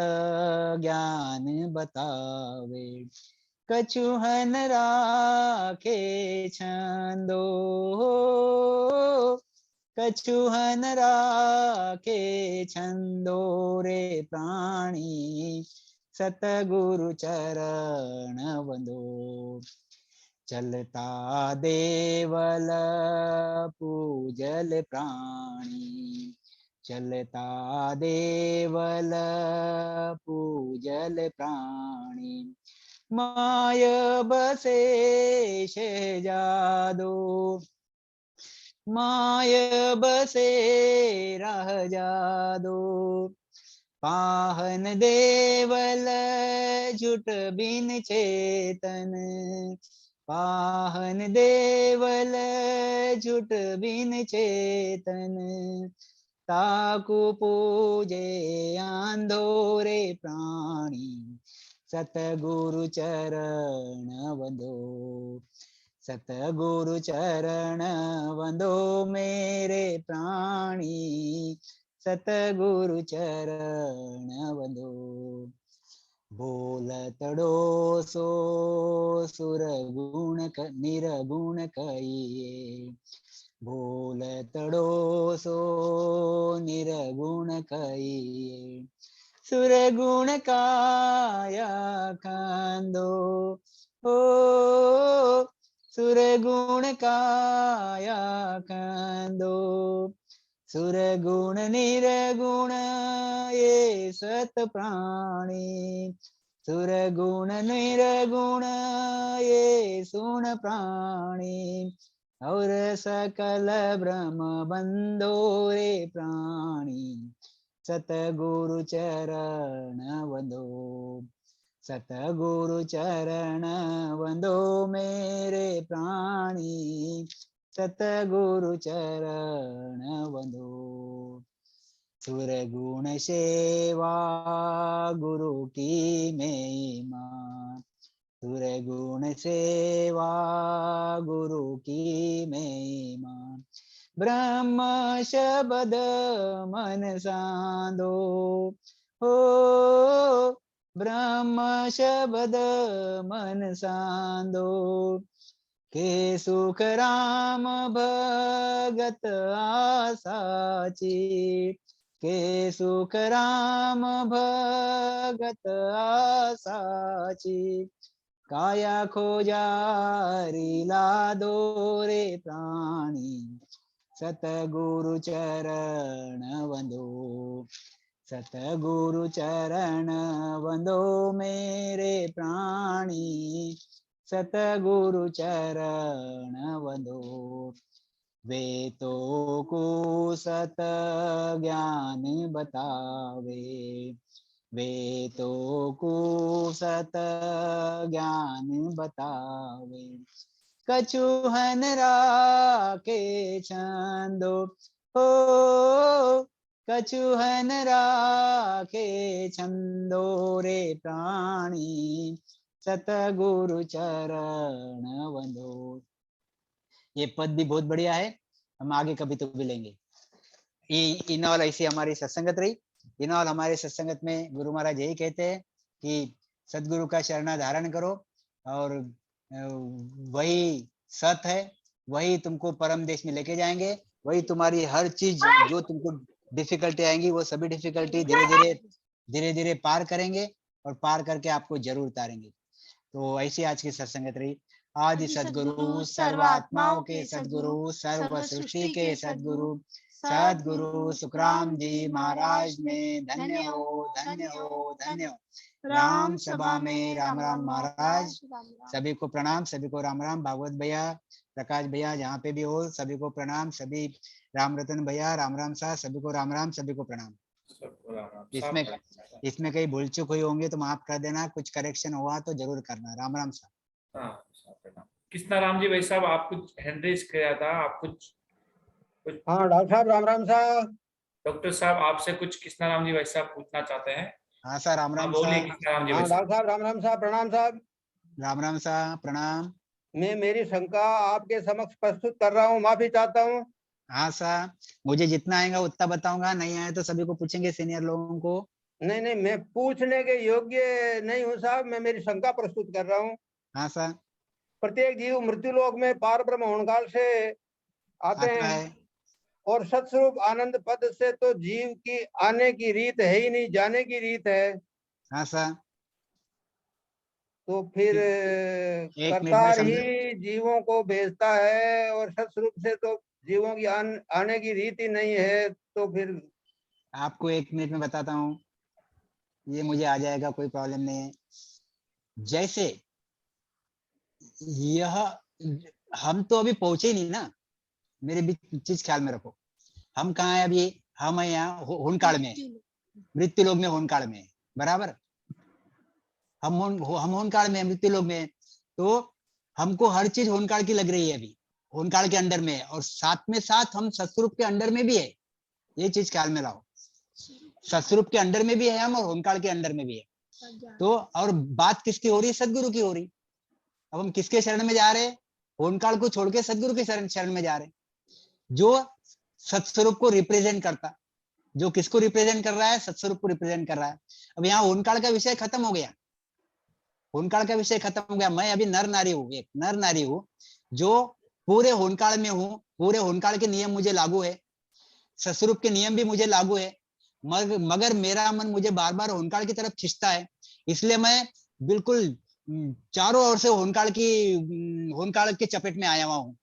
ज्ञान बतावे। कछुहन राखे छंदो, कछुहन राखे छंदो रे प्राणी, सतगुरु चरण वंदो। चलता देवल पूजल प्राणी, चलता देवल पूजल प्राणी। माय बसे जादो, माय बसे रह जादो। पाहन देवल झुट बिन चेतन, पाहन देवल झुट बिन चेतन। ताकु पूजे आंधोरे प्राणी, सतगुरु चरण वंदो। सतगुरु चरण वंदो मेरे प्राणी, सतगुरु चरण वंदो। बोलतड़ो सो सुर गुण निरगुण कहिए, बोलतड़ो सो निरगुण कहिए। सुर गुण काया खांदो, ओ सुर गुण काया खांदो। सुर गुण निर्गुण ये सत प्राणी, सुर गुण निर्गुण ये सुन प्राणी। और सकल ब्रह्म बंधो रे प्राणी, सतगुरु चरण वंदो। सतगुरु चरण वंदो मेरे प्राणी, सतगुरु चरण वंदो। सुर गुण सेवा गुरु की महिमा, सुर गुण सेवा गुरु की महिमा। ब्रह्म शब्द मन सांदो, हो ब्रह्म शब्द मन सांदो। के सुख राम भगत आसाची, के सुख राम भगत आसाची, काया खोजारी लादो रे प्राणी, सतगुरु चरण वंदो, सतगुरु चरण वंदो मेरे प्राणी, सतगुरु चरण वंदो। वे तो को सत ज्ञान बतावे, वे तो को सत ज्ञान बतावे, कछुहन राखे छंदो हो, कछुहन राखे छंदो रे प्राणी, सतगुरु चरण वंदो। ये पद भी बहुत बढ़िया है, हम आगे कभी तो भी लेंगे। इन ऑल ऐसी हमारी सत्संगत रही। इन ऑल हमारे सत्संगत में गुरु महाराज यही कहते हैं कि सदगुरु का शरणा धारण करो, और वही सत है, वही तुमको परम देश में लेके जाएंगे, वही तुम्हारी हर चीज जो तुमको डिफिकल्टी आएंगी वो सभी डिफिकल्टी धीरे धीरे पार करेंगे, और पार करके आपको जरूर उतारेंगे। तो ऐसी आज की सत्संगत रही। आदि सदगुरु सर्वात्माओं के सदगुरु, सर्व सृष्टि के सदगुरु, सदगुरु सुखराम जी महाराज में धन्य हो, धन्य हो, धन्य हो। राम सभा में राम राम महाराज, सभी को प्रणाम, सभी को राम राम। भागवत भैया, प्रकाश भैया जहाँ पे भी हो सभी को प्रणाम, सभी राम रतन भैया, राम राम साहब, सभी को राम राम, सभी को प्रणाम। इसमें कहीं भूल चूक हुई होंगे तो माफ कर देना, कुछ करेक्शन हुआ तो जरूर करना। राम राम साहब। कृष्णा राम जी भाई साहब, आप कुछ हैंड रेज किया था, आप कुछ हाँ डॉक्टर साहब, राम राम साहब। डॉक्टर साहब आपसे कुछ कृष्णा राम जी भाई साहब पूछना चाहते हैं। हाँ सर, राम राम बोलिए साहब। कृष्णा राम जी हाँ भाई साहब। डॉक्टर साहब, राम राम साहब, प्रणाम साहब। राम राम साहब, प्रणाम। मैं मेरी शंका आपके समक्ष प्रस्तुत कर रहा हूँ, माफी चाहता हूँ। हाँ साहब, मुझे जितना आएगा उतना बताऊंगा, नहीं आए तो सभी को पूछेंगे, सीनियर लोगों को। नहीं नहीं, मैं पूछने के योग्य नहीं हूँ साहब, मैं मेरी शंका प्रस्तुत कर रहा हूँ। हाँ सर। प्रत्येक जीव मृत्यु लोक में पार ब्रह्म होनकाल से आते आता हैं, है। और सत्स्वरूप आनंद पद से तो जीव की आने की रीत है ही नहीं, जाने की रीत है। हाँ सर। तो फिर एक मिनट में करतार समझ, ही जीवों को भेजता है, और सत्स्वरूप से तो जीवों की आने की रीत ही नहीं है। तो फिर आपको एक मिनट में बताता हूँ, ये मुझे आ जाएगा, कोई प्रॉब्लम नहीं है। जैसे यह, हम तो अभी पहुंचे नहीं ना, मेरे भी चीज ख्याल में रखो। हम कहाँ है अभी? हम है यहाँ होनकाल में, मृत्यु लोक में, होनकाल में, बराबर। हम होनकाल में, मृत्यु लोक में। तो हमको हर चीज होनकाल की लग रही है अभी, होनकाल के अंडर में, और साथ में साथ हम सत्स्वरूप के अंडर में भी है। ये चीज ख्याल में लाओ, सत्स्वरूप के अंडर में भी है हम, और होनकाल के अंडर में भी है। तो और बात किसकी हो रही है? सदगुरु की हो रही। अब हम किसके शरण में जा रहे हैं? होनकाल को छोड़ के सदगुरु के शरण में जा रहे हैं, जो सत्स्वरूप को रिप्रेजेंट करता। जो किसको रिप्रेजेंट कर रहा है? सत्स्वरूप को रिप्रेजेंट कर रहा है। अब यहाँ होनकाल का विषय खत्म हो गया, होनकाल का विषय खत्म हो गया। मैं अभी नर नारी हूँ, एक नर नारी हूँ जो पूरे होनकाल में हूँ, पूरे होनकाल के नियम मुझे लागू है, सत्स्वरूप के नियम भी मुझे लागू है, मगर मेरा मन मुझे बार बार होनकाल की तरफ खींचता है। इसलिए मैं बिल्कुल चारों ओर से होनकाल के चपेट में आया हुआ हूँ,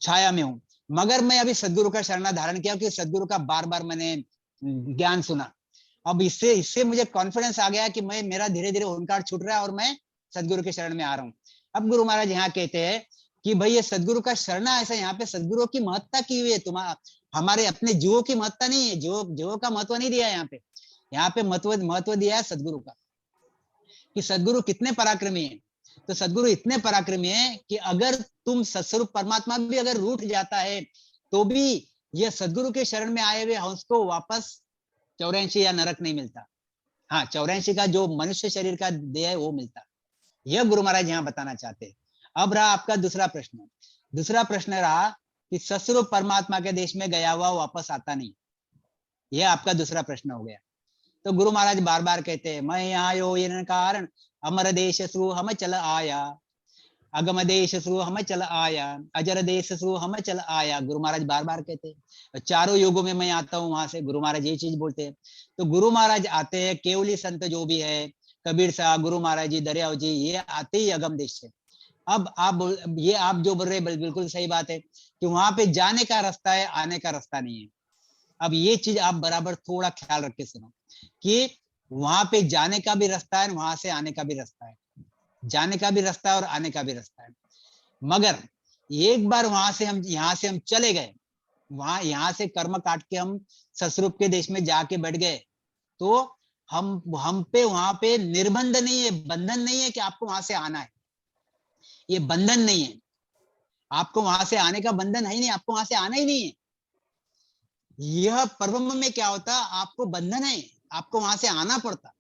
छाया में हूँ। मगर मैं अभी सदगुरु का शरणा धारण किया, कि सदगुरु का बार बार मैंने ज्ञान सुना। अब इससे मुझे कॉन्फिडेंस आ गया कि मेरा धीरे धीरे होनकाल छूट रहा है, और मैं सदगुरु के शरण में आ रहा हूँ। अब गुरु महाराज यहाँ कहते हैं कि भाई ये सदगुरु का शरणा, ऐसा यहाँ पे सदगुरु की महत्ता की हुई है। तुम्हारा, हमारे अपने जीवों की महत्ता नहीं है, जीवों का महत्व नहीं दिया है यहाँ पे महत्व दिया है सदगुरु का, कि सदगुरु कितने पराक्रमी है। तो सदगुरु इतने पराक्रमी है कि अगर तुम सत्स्वरूप परमात्मा भी अगर रूठ जाता है, तो भी यह सदगुरु के शरण में आए हुए हंस को वापस 84 या नरक नहीं मिलता। हाँ, 84 का जो मनुष्य शरीर का देह है वो मिलता। यह गुरु महाराज यहाँ बताना चाहते हैं। अब रहा आपका दूसरा प्रश्न। दूसरा प्रश्न रहा कि सत्स्वरूप परमात्मा के देश में गया हुआ वापस आता नहीं। यह आपका दूसरा प्रश्न हो गया। तो गुरु महाराज बार बार कहते हैं, मैं आयो इन कारण अमर देश सु हम चल आया। अगम देश सु हम चल आया, अजर देश सु हम चल आया, गुरु महाराज बार बार कहते हैं। चारों युगों में मैं आता हूँ, वहां से गुरु महाराज ये चीज बोलते हैं। तो गुरु महाराज आते हैं, केवली संत जो भी है, कबीर साहब, गुरु महाराज जी, दरियाव जी, ये आते ही अगम देश से। अब ये आप जो बोल रहे बिल्कुल सही बात है कि वहां पे जाने का रास्ता है, आने का रास्ता नहीं है। अब ये चीज आप बराबर थोड़ा ख्याल रख के सुनो कि वहां पे जाने का भी रास्ता है, वहां से आने का भी रास्ता है, जाने का भी रास्ता है और आने का भी रास्ता है। मगर एक बार वहां से यहाँ से हम चले गए, यहाँ से कर्म काट के हम ससुरूप के देश में जाके बैठ गए, तो हम पे वहां पे निर्बंध नहीं है, बंधन नहीं है कि आपको वहां से आना है। ये बंधन नहीं है, आपको वहां से आने का बंधन है ही नहीं, आपको वहां से आना ही नहीं है। यह परब्रह्म में क्या होता, आपको बंधन है, आपको वहां से आना पड़ता।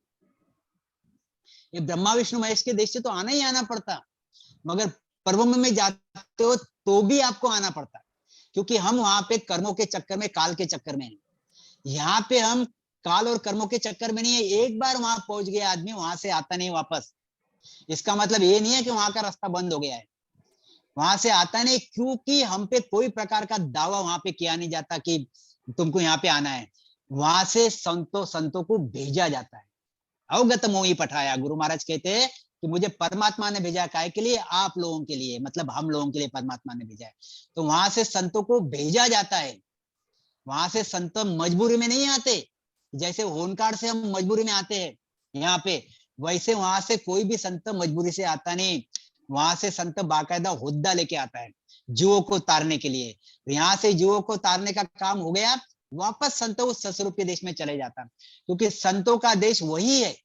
ये ब्रह्मा विष्णु महेश के देश से तो आना ही आना पड़ता, मगर परब्रह्म में जाते हो तो भी आपको आना पड़ता, क्योंकि हम वहां पे कर्मों के चक्कर में, काल के चक्कर में हैं। यहाँ पे हम काल और कर्मों के चक्कर में नहीं है। एक बार वहां पहुंच गया आदमी, वहां से आता नहीं वापस। इसका मतलब ये नहीं है कि वहां का रास्ता बंद हो गया है, वहां से आता नहीं, क्योंकि हम पे कोई प्रकार का दावा वहां पे किया नहीं जाता कि तुमको यहाँ पे आना है। वहां से संतों को भेजा जाता है। अवगत मोहि पठाया, गुरु महाराज कहते हैं कि मुझे परमात्मा ने भेजा, काय के लिए, आप लोगों के लिए, मतलब हम लोगों के लिए परमात्मा ने भेजा है। तो वहां से संतों को भेजा जाता है। वहां से संत मजबूरी में नहीं आते, जैसे होनकार से हम मजबूरी में आते हैं यहाँ पे, वैसे वहां से कोई भी संत मजबूरी से आता नहीं। वहां से संत बाकायदा हुद्दा लेके आता है जीवों को तारने के लिए। यहाँ से जीवों को तारने का काम हो गया, वापस संत उस ससुरूप के देश में चले जाता, क्योंकि संतों का देश वही है,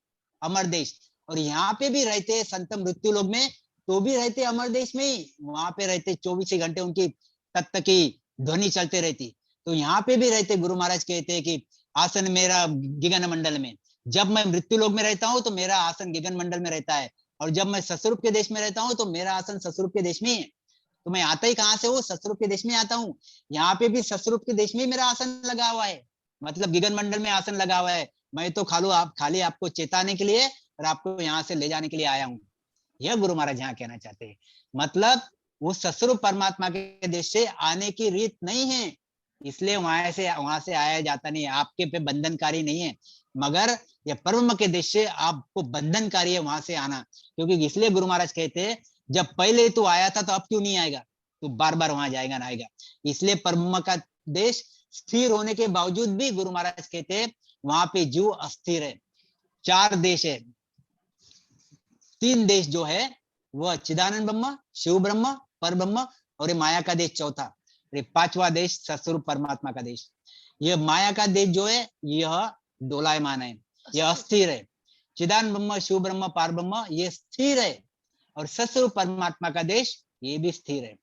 अमर देश। और यहाँ पे भी रहते हैं संत मृत्यु लोग में, तो भी रहते अमर देश में ही, वहां पे रहते 24 घंटे उनकी तत्व की ध्वनि चलते रहती। तो यहाँ पे भी रहते। गुरु महाराज कहते हैं कि आसन मेरा गगन मंडल में, जब मैं मृत्यु लोक में रहता हूँ तो मेरा आसन गगन मंडल में रहता है, और जब मैं ससुरूप के देश में रहता हूँ तो मेरा आसन ससुरूप के देश में ही है। तो मैं आता ही कहाँ से हूँ, ससुरूप के देश में आता हूँ। यहाँ पे भी ससुरूप के देश में ही मेरा आसन लगा हुआ है, मतलब गगन मंडल में आसन लगा हुआ है। मैं तो खाली आपको चेताने के लिए और आपको यहाँ से ले जाने के लिए आया हूँ। यह गुरु महाराज यहाँ कहना चाहते हैं। मतलब वो ससुरूप परमात्मा के देश से आने की रीत नहीं है, इसलिए वहां से आया जाता नहीं है, आपके पे बंधनकारी नहीं है। मगर यह परब्रह्म के देश से आपको बंधनकारी है वहां से आना, क्योंकि इसलिए गुरु महाराज कहते हैं जब पहले तू आया था तो अब क्यों नहीं आएगा, तो बार बार वहां जाएगा ना आएगा। इसलिए परब्रह्म का देश स्थिर होने के बावजूद भी गुरु महाराज कहते हैं वहां पे जीव अस्थिर है। 4 देश है, 3 देश जो है वह चिदानंद ब्रह्म, शिव ब्रह्म, पर ब्रह्म, और ये माया का देश चौथा। 5वां देश सस्वरूप परमात्मा का देश। यह माया का देश जो है यह डोलायमान है, यह अस्थिर है। चिदानंद ब्रह्म, शिव ब्रह्म, पार ब्रह्म ये स्थिर है, और सस्वरूप परमात्मा का देश ये भी स्थिर है।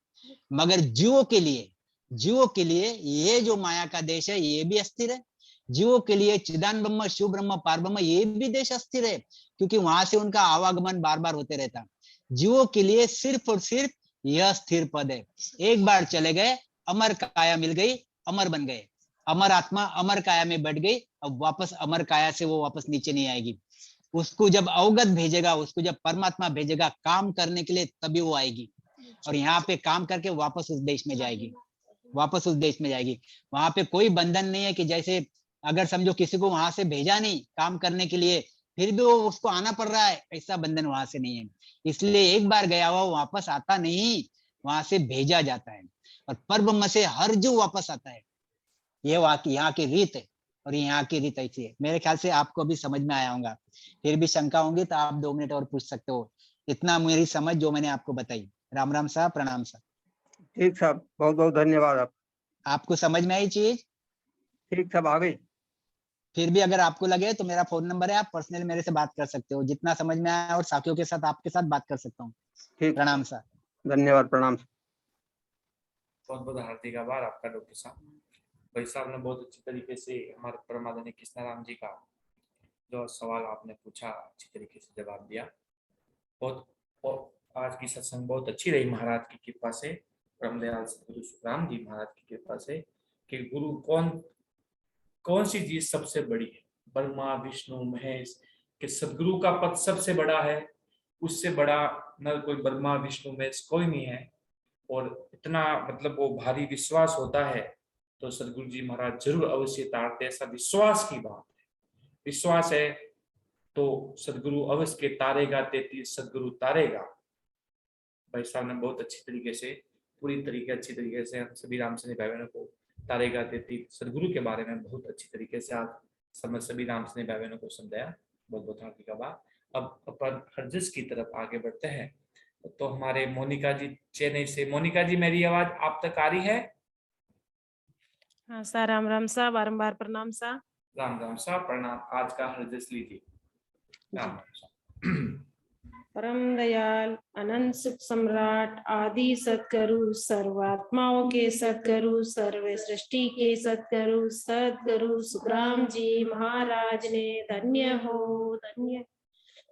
मगर जीवों के लिए ये जो माया का देश है ये भी अस्थिर है। जीवों के लिए चिदानंद ब्रह्म, शिव ब्रह्म, पार ब्रह्म ये भी देश अस्थिर है, क्योंकि वहां से उनका आवागमन बार बार होते रहता। जीवों के लिए सिर्फ और सिर्फ यह स्थिर पद है। एक बार चले गए, अमर काया मिल गई, अमर बन गए, अमर आत्मा अमर काया में बैठ गई। अब वापस अमर काया से वो वापस नीचे नहीं आएगी। उसको जब अवगत भेजेगा, उसको जब परमात्मा भेजेगा काम करने के लिए, तभी वो आएगी, और यहाँ पे काम करके वापस उस देश में जाएगी, वापस उस देश में जाएगी। वहां पे कोई बंधन नहीं है कि जैसे अगर समझो किसी को वहां से भेजा नहीं काम करने के लिए, फिर भी वो उसको आना पड़ रहा है, ऐसा बंधन वहां से नहीं है। इसलिए एक बार गया हुआ वापस आता नहीं, वहां से भेजा जाता है। और परब्रह्म से हर जीव वापस आता है। ये यहाँ की रीत है, और यहाँ की रीत ऐसी है। मेरे ख्याल से आपको भी समझ में आया होगा। फिर भी शंका होंगी तो आप 2 मिनट और पूछ सकते हो। इतना मेरी समझ जो मैंने आपको बताई। राम राम साहब, प्रणाम साहब। ठीक साहब, बहुत बहुत धन्यवाद। आपको समझ में आई चीज? ठीक साहब, आ गई। फिर भी अगर आपको लगे तो मेरा फोन नंबर है, आप पर्सनली मेरे से बात कर सकते हो, जितना समझ में आया, और साथियों के साथ आपके साथ बात कर सकता हूँ। ठीक, प्रणाम सर। धन्यवाद, प्रणाम। बहुत बहुत हार्दिक आभार आपका डॉक्टर साहब। भाई साहब ने बहुत अच्छी तरीके से हमारे परमादरणीय कृष्णाराम जी का जो सवाल आपने पूछा अच्छी तरीके से जवाब दिया। बहुत आज की सत्संग बहुत अच्छी रही महाराज की कृपा से, ब्रह्मदयाल सतगुरु सुखराम जी महाराज की कृपा से, कि गुरु कौन सी चीज सबसे बड़ी है। ब्रह्मा विष्णु महेश के सदगुरु का पद सबसे बड़ा है, उससे बड़ा न कोई ब्रह्मा विष्णु में कोई नहीं है। और इतना मतलब वो भारी विश्वास होता है तो सदगुरु जी महाराज जरूर अवश्य तारते, ऐसा विश्वास की बात है। विश्वास है तो सदगुरु अवश्य के तारेगा, 33 सदगुरु तारेगा। भाई साहब ने बहुत अच्छी तरीके से, पूरी तरीके अच्छी तरीके से हम सभी रामसनी भाई बहनों को तारेगा 33 सदगुरु के बारे में बहुत अच्छी तरीके से आज समझ सभी रामसनी भाई बहनों को समझाया। बहुत बहुत हार्दिक आभार। अब अपन हरजिस की तरफ आगे बढ़ते हैं। तो हमारे मोनिका जी चेन्नई से, मोनिका जी मेरी आवाज आप तक आ रही है? हाँ सर, राम राम सा, बारंबार प्रणाम सा। राम राम साहब प्रणाम। आज का हरजिस लीजिए। राम राम साहब। परम दयाल अनंत सुख सम्राट आदि सतगुरु, सर्वात्माओं के सतगुरु, सर्व सृष्टि के सतगुरु, सतगुरु सुखराम जी महाराज ने धन्य हो धन्य।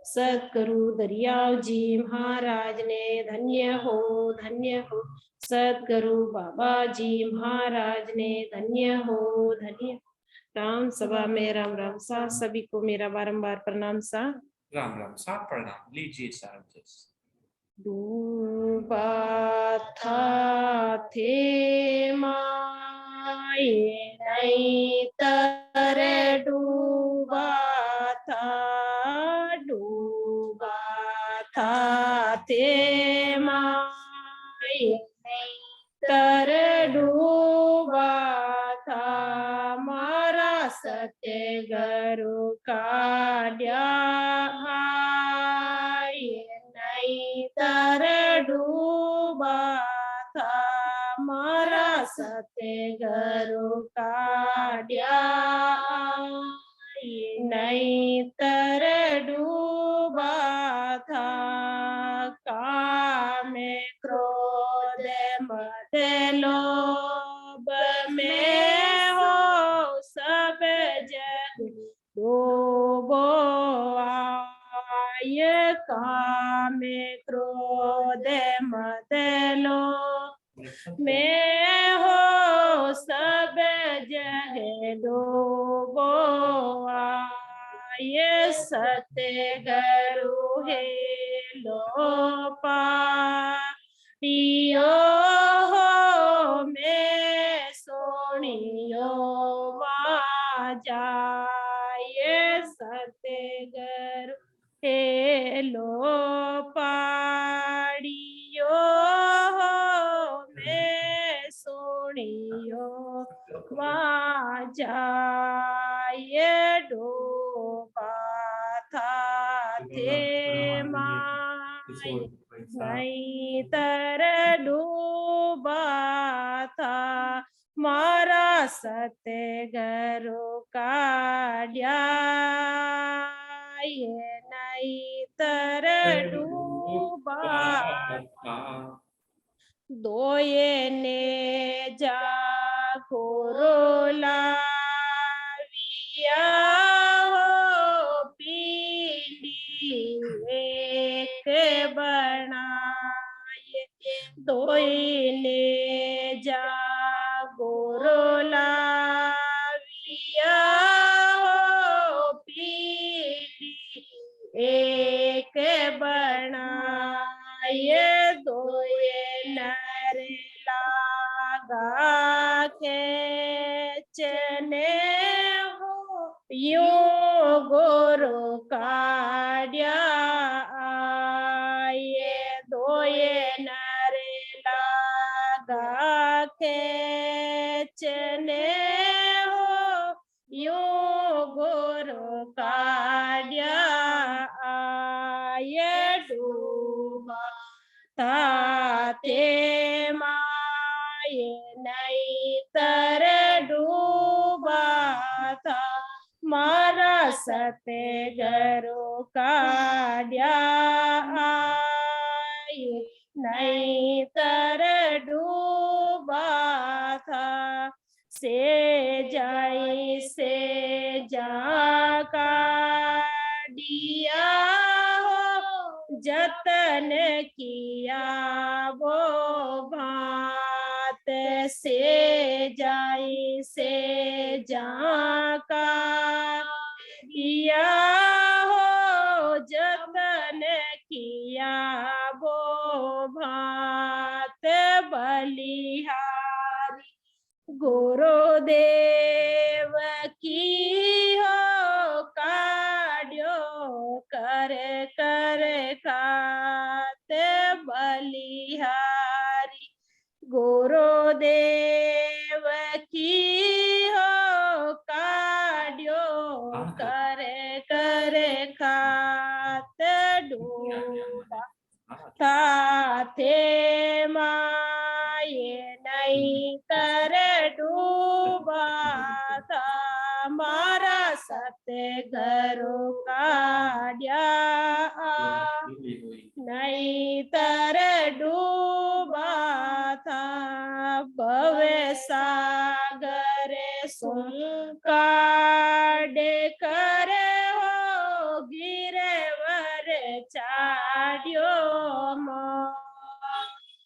सतगुरु दरियाव जी महाराज ने धन्य हो धन्य हो। सतगुरु बाबा जी महाराज ने धन्य हो धन्य। राम सभा में राम राम सा, सभी को मेरा बारंबार प्रणाम सा। राम राम साहब प्रणाम। लीजिए साहब। डूबा था थे माये नहीं तरे डूबा था, डूबा था थे माये नहीं तरे डूबा था, मारा सतगुरु का तर डूबा था, मारा सतगुरु का नहीं तर डूबा था, काम क्रोध मद लोभ में हो सब जग डूबो आय, काम क्रोध मद लोभ में हो सब जग डूबो आय, सतगुरु है लो पारियो हो मैं सोनियो मा जाए, सतगुरु हे लो पाड़ियो हो मैं सोनियो मा जाए, डूबा था थे माये नहीं तर डूबा था, मारा सतगुरु का नहीं तर डूबा। दोये ने जा कोरोला हो पीली एक बनाए, दोये ने जा गोरोला हो पीली एक बनाए, दोये नर लागा के चने हो यो गोरो काड्या आए, दोये नर लागा के चने हो यो गोरो काड्या आए, डूबा ताते माये नहीं तर डूबा था, मारा सतगुरु का नहीं तर डूबा था, से जा का दिया हो जतन किया वो भात, से जा का दिया हो जतन किया बो भात बलिहारी गुरुदेव की हो काड्यो कर कर खात बलिहारी गुरुदेव की हो काड्यो कर कर खात डूबा थाथे माये नहीं कर डूबा था मारा सत्य घरो काड्या नहीं तर डूबा था भवे सागर सुन काडे कर हो गिरे वर चाड्यो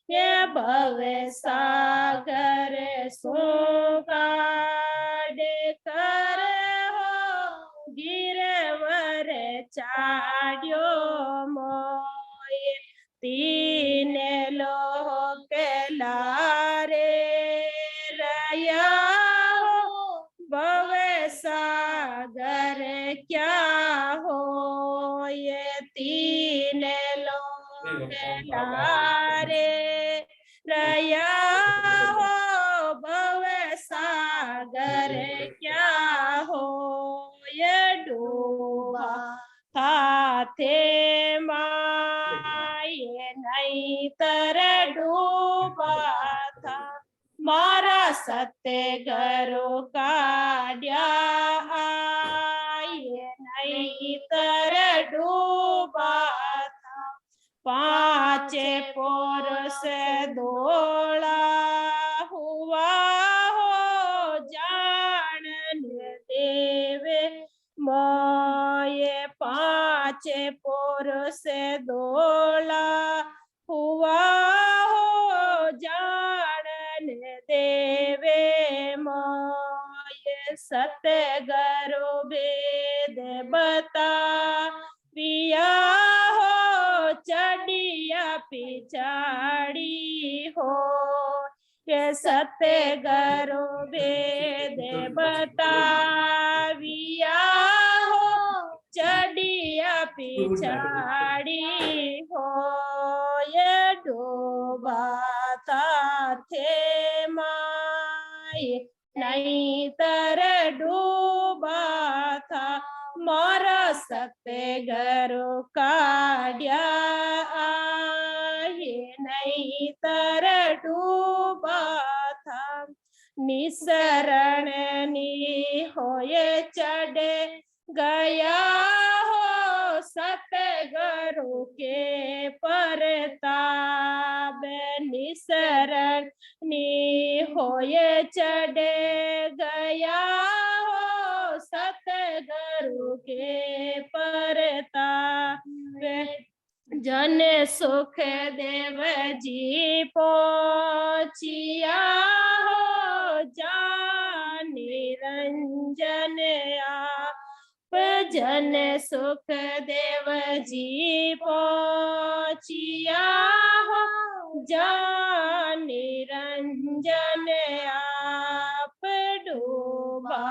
ये भवे सागर सुन काडे कर हो गिरे वर चाड्यो मोये तीन लोक लारे रया हो भवे सागर क्या हो ये तीन लोक लारे रया हो भवे सागर क्या हो ये डूबा था थे माये नहीं तर डूबा था मारा सत्य घरो काड्या ये नहीं तर डूबा था पांचे पोर से दोला हुआ हो जान देवे मोये पांचे पोर से दोला हुआ हो जान देवे मोये सत्य गरो भेद बता पिया हो चढ़िया पिछाड़ी हो ये सत्य गरो भेद बताविया हो चढ़िया पिछाड़ी हो ये डूबा था थे माये नहीं तर डूबा था मोरा सत्य घरो काड्या ये नहीं तर डूबा था निसरण नी होए चढ़े गया हो सतगुरु के परताप निसरण नी होए चढ़े गया हो सतगुरु के परताप जन सुख देव जी पहुँचिया हो जान निरंजन आप जन सुख देव जी पहुँचिया हो जान निरंजन आप डूबा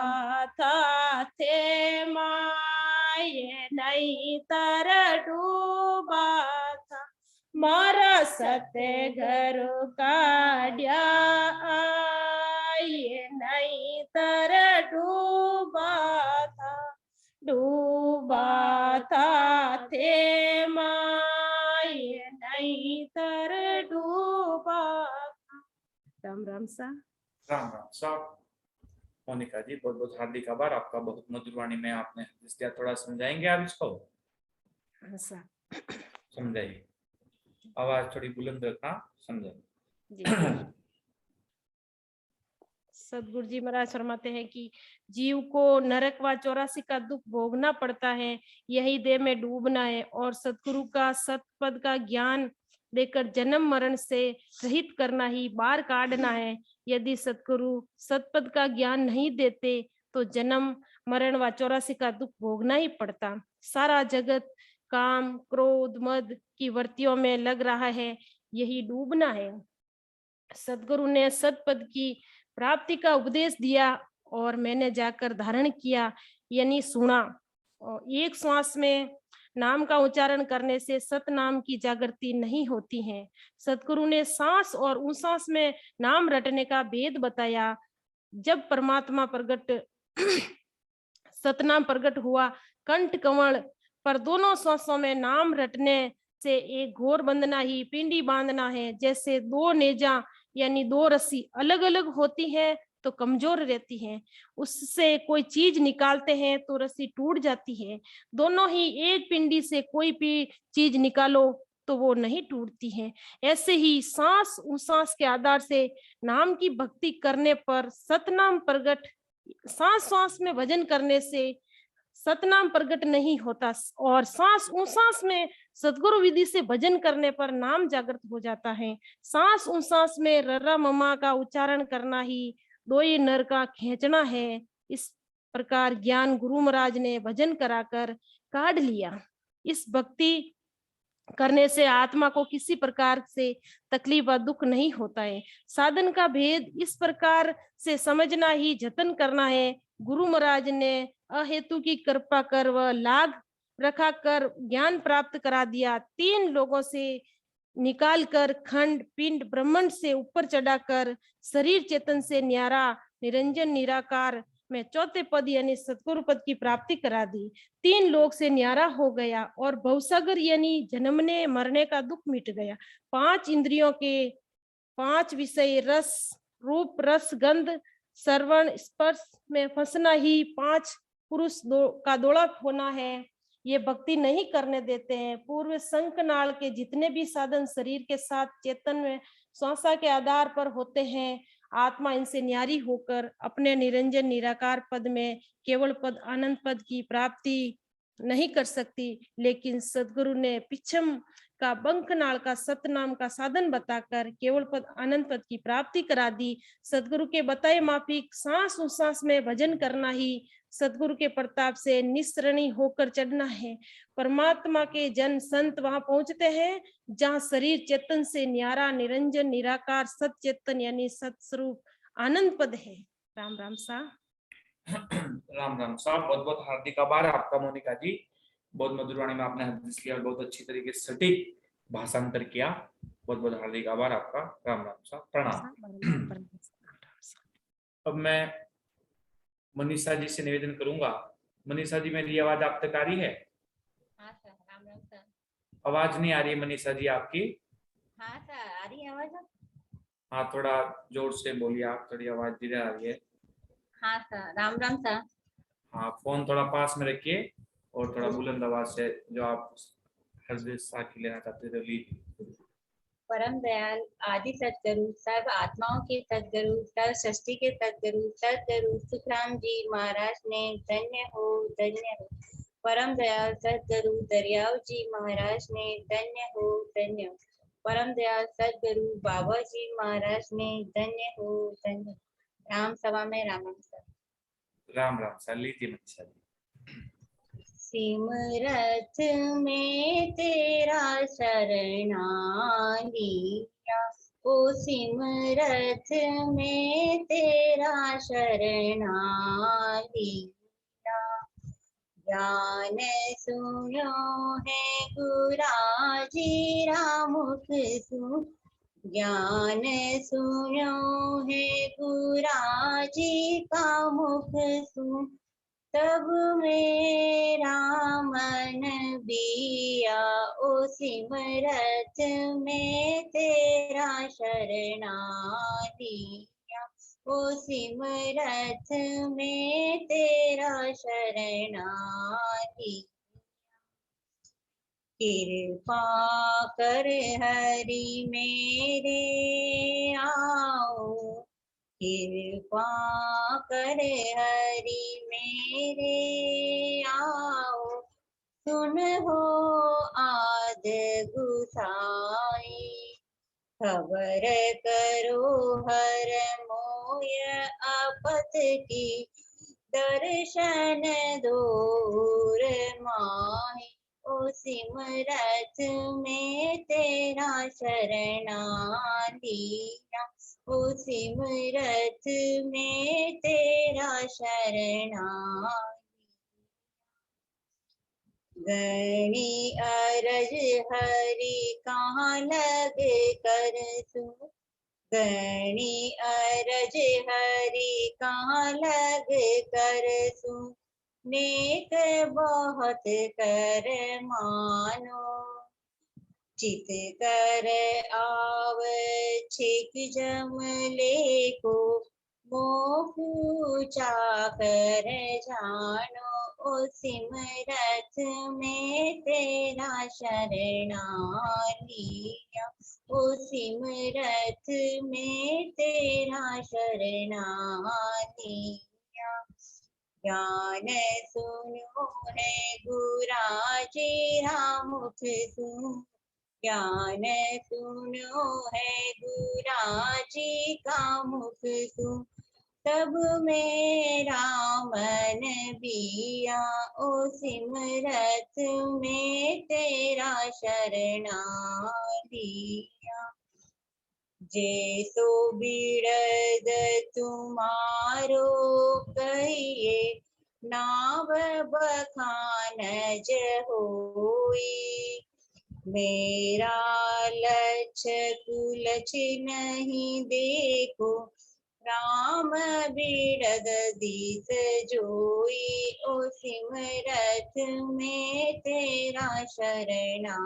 था थे माये नहीं तर डूबा था मारा सत्य घरो काड्या ये नहीं तर डूबा था थे माये नहीं तर डूबा था। राम राम सा राम राम साहब। मोनिका जी बहुत बहुत हार्दिक आभार आपका, बहुत मधुर वाणी में आपने इसलिए थोड़ा समझाएंगे आप इसको? समझाइए, आवाज थोड़ी बुलंद रखना, समझाइए। सदगुरु जी महाराज फरमाते हैं कि जीव को नरक व 84 का दुख भोगना पड़ता है, यही देह में डूबना है और सतगुरु का सतपद का ज्ञान देकर जन्म मरण से रहित करना ही बाहर काटना है। यदि सतगुरु सतपद का ज्ञान नहीं देते तो जन्म मरण व 84 का दुख भोगना ही पड़ता। सारा जगत काम, क्रोध, मद की वृत्तियों में लग रहा है, यही डूबना है। सदगुरु ने सतपद की प्राप्ति का उपदेश दिया और मैंने जाकर धारण किया, यानी सुना। और एक श्वास में नाम का उच्चारण करने से सतनाम की जागृति नहीं होती है। सतगुरु ने सांस और उस सांस में नाम रटने का भेद बताया। जब परमात्मा प्रकट सतनाम प्रकट हुआ, कंठ कंवल पर दोनों श्वासों में नाम रटने से एक घोर बंधना ही पिंडी बांधना है। जैसे दो नेजा यानी दो रस्सी अलग अलग होती है तो कमजोर रहती है, उससे कोई चीज निकालते हैं तो रस्सी टूट जाती है। दोनों ही एक पिंडी से कोई भी चीज निकालो तो वो नहीं टूटती है। ऐसे ही सांस उस सांस के आधार से नाम की भक्ति करने पर सतनाम प्रकट, सांस सांस में भजन करने से सतनाम प्रकट नहीं होता और सांस उस सांस में सदगुरु विधि से भजन करने पर नाम जागृत हो जाता है। सांस उस सांस में रर्रा ममा का उच्चारण करना ही दोई नर का खींचना है। इस प्रकार ज्ञान गुरु महाराज ने भजन कराकर काढ़ लिया। इस भक्ति करने से आत्मा को किसी प्रकार से तकलीफ व दुख नहीं होता है। साधन का भेद इस प्रकार से समझना ही जतन करना है। गुरु महाराज ने अहेतु की कृपा कर व लाग रखा कर ज्ञान प्राप्त करा दिया। 3 लोगों से निकाल कर खंड पिंड ब्रह्मांड से ऊपर चढ़ाकर शरीर चेतन से न्यारा निरंजन निराकार में चौथे पद यानी सतगुरु पद की प्राप्ति करा दी। 3 लोक से न्यारा हो गया और भवसागर यानी जन्मने मरने का दुख मिट गया। 5 इंद्रियों के 5 विषय रस रूप रस गंध श्रवण स्पर्श में फंसना ही 5 पुरुष का दौड़ा होना है। ये भक्ति नहीं करने देते हैं। पूर्व शंखनाल के जितने भी साधन शरीर के साथ चेतन में श्वासा के आधार पर होते हैं, आत्मा इनसे न्यारी होकर अपने निरंजन निराकार पद में केवल पद आनंद पद की प्राप्ति नहीं कर सकती। लेकिन सदगुरु ने पिछम का बंकनाल का सतनाम का साधन बताकर केवल पद आनंद पद की प्राप्ति करा दी। सदगुरु के बताए माफिक सांस उस सांस में भजन करना ही सदगुरु के प्रताप से निस्सरणी होकर चढ़ना है। परमात्मा के जन संत वहां पहुंचते हैं जहां शरीर चेतन से न्यारा निरंजन निराकार सत चेतन यानी सतस्वरूप आनंद पद है। राम राम साहब। राम राम साहब, बहुत बहुत हार्दिक आभार आपका मोनिका जी। बहुत मधुर वाणी में आपने हदीस किया और बहुत अच्छी तरीके से सटीक भाषांतर किया। बहुत बहुत हार्दिक आभार आपका। राम राम साहब, प्रणाम। अब मैं मनीषा जी से निवेदन करूंगा। मनीषा जी, मेरी आवाज आप तक आ रही है? हाँ सर, राम राम सर। आवाज नहीं आ रही है मनीषा जी आपकी। हाँ सर, आ रही है आवाज? हाँ, थोड़ा जोर से बोलिए आप, थोड़ी आवाज धीरे आ रही है। हाँ सर, राम राम सर। हाँ, फोन थोड़ा पास में रखिए और थोड़ा बुलंद आवाज से जो आप हृदय साखी लेना चाहते थे लीजिए। परम दयाल आदि सतगुरु सर्व आत्माओं के सतगुरु सर्व सृष्टि के सतगुरु सतगुरु सुखराम जी महाराज ने धन्य हो धन्य हो। परम दयाल सतगुरु दरियाव जी महाराज ने धन्य हो धन्य हो। परम दयाल सतगुरु बाबा जी महाराज ने धन्य हो धन्य हो। राम सभा में राम राम सर। राम राम सर, लीजिए मनीषा जी। सिमरत में तेरा शरणा लिया, ओ सिमरत में तेरा शरणा लिया। ज्ञान सुनो है गुराजी रामुख तू, ज्ञान सुनो है गुराजी का मुख तू। तब मेरा मन बिया, ओ सिमरत में तेरा शरणा लिया, ओ सिमरत में तेरा शरणा लिया। कृपा कर हरि मेरे आओ, कृपा कर हरि मेरे आओ। सुन हो आद गुसाई, खबर करो हर मोय आपत की। दर्शन दूर माही, ओ सिमरत में तेरा शरणा लिया, ओ सिमरत में तेरा शरणा। गणी अरज हरि कहाँ लग कर तू, गणी अरज हरि कहाँ लग कर तू, नेक बहुत कर मानो, चित कर आव छिक जमले को, मोह पूजा कर जानो, ओ सिमरत में तेरा शरणा लिया, ओ सिमरत में तेरा शरणा लिया। ज्ञान सुनो है गुराजी मुख सुन, ज्ञान सुनो है गुराजी का मुख सुन, तब मेरा मन बिया, ओ सिमरत में तेरा शरणा लिया। जैसो बिरद तुम्हारो कहिए, नाव बखान होई, मेरा लक्ष कुलछ नहीं देखो, राम बिरद दिस जोई, ओ सिमरत में तेरा शरणा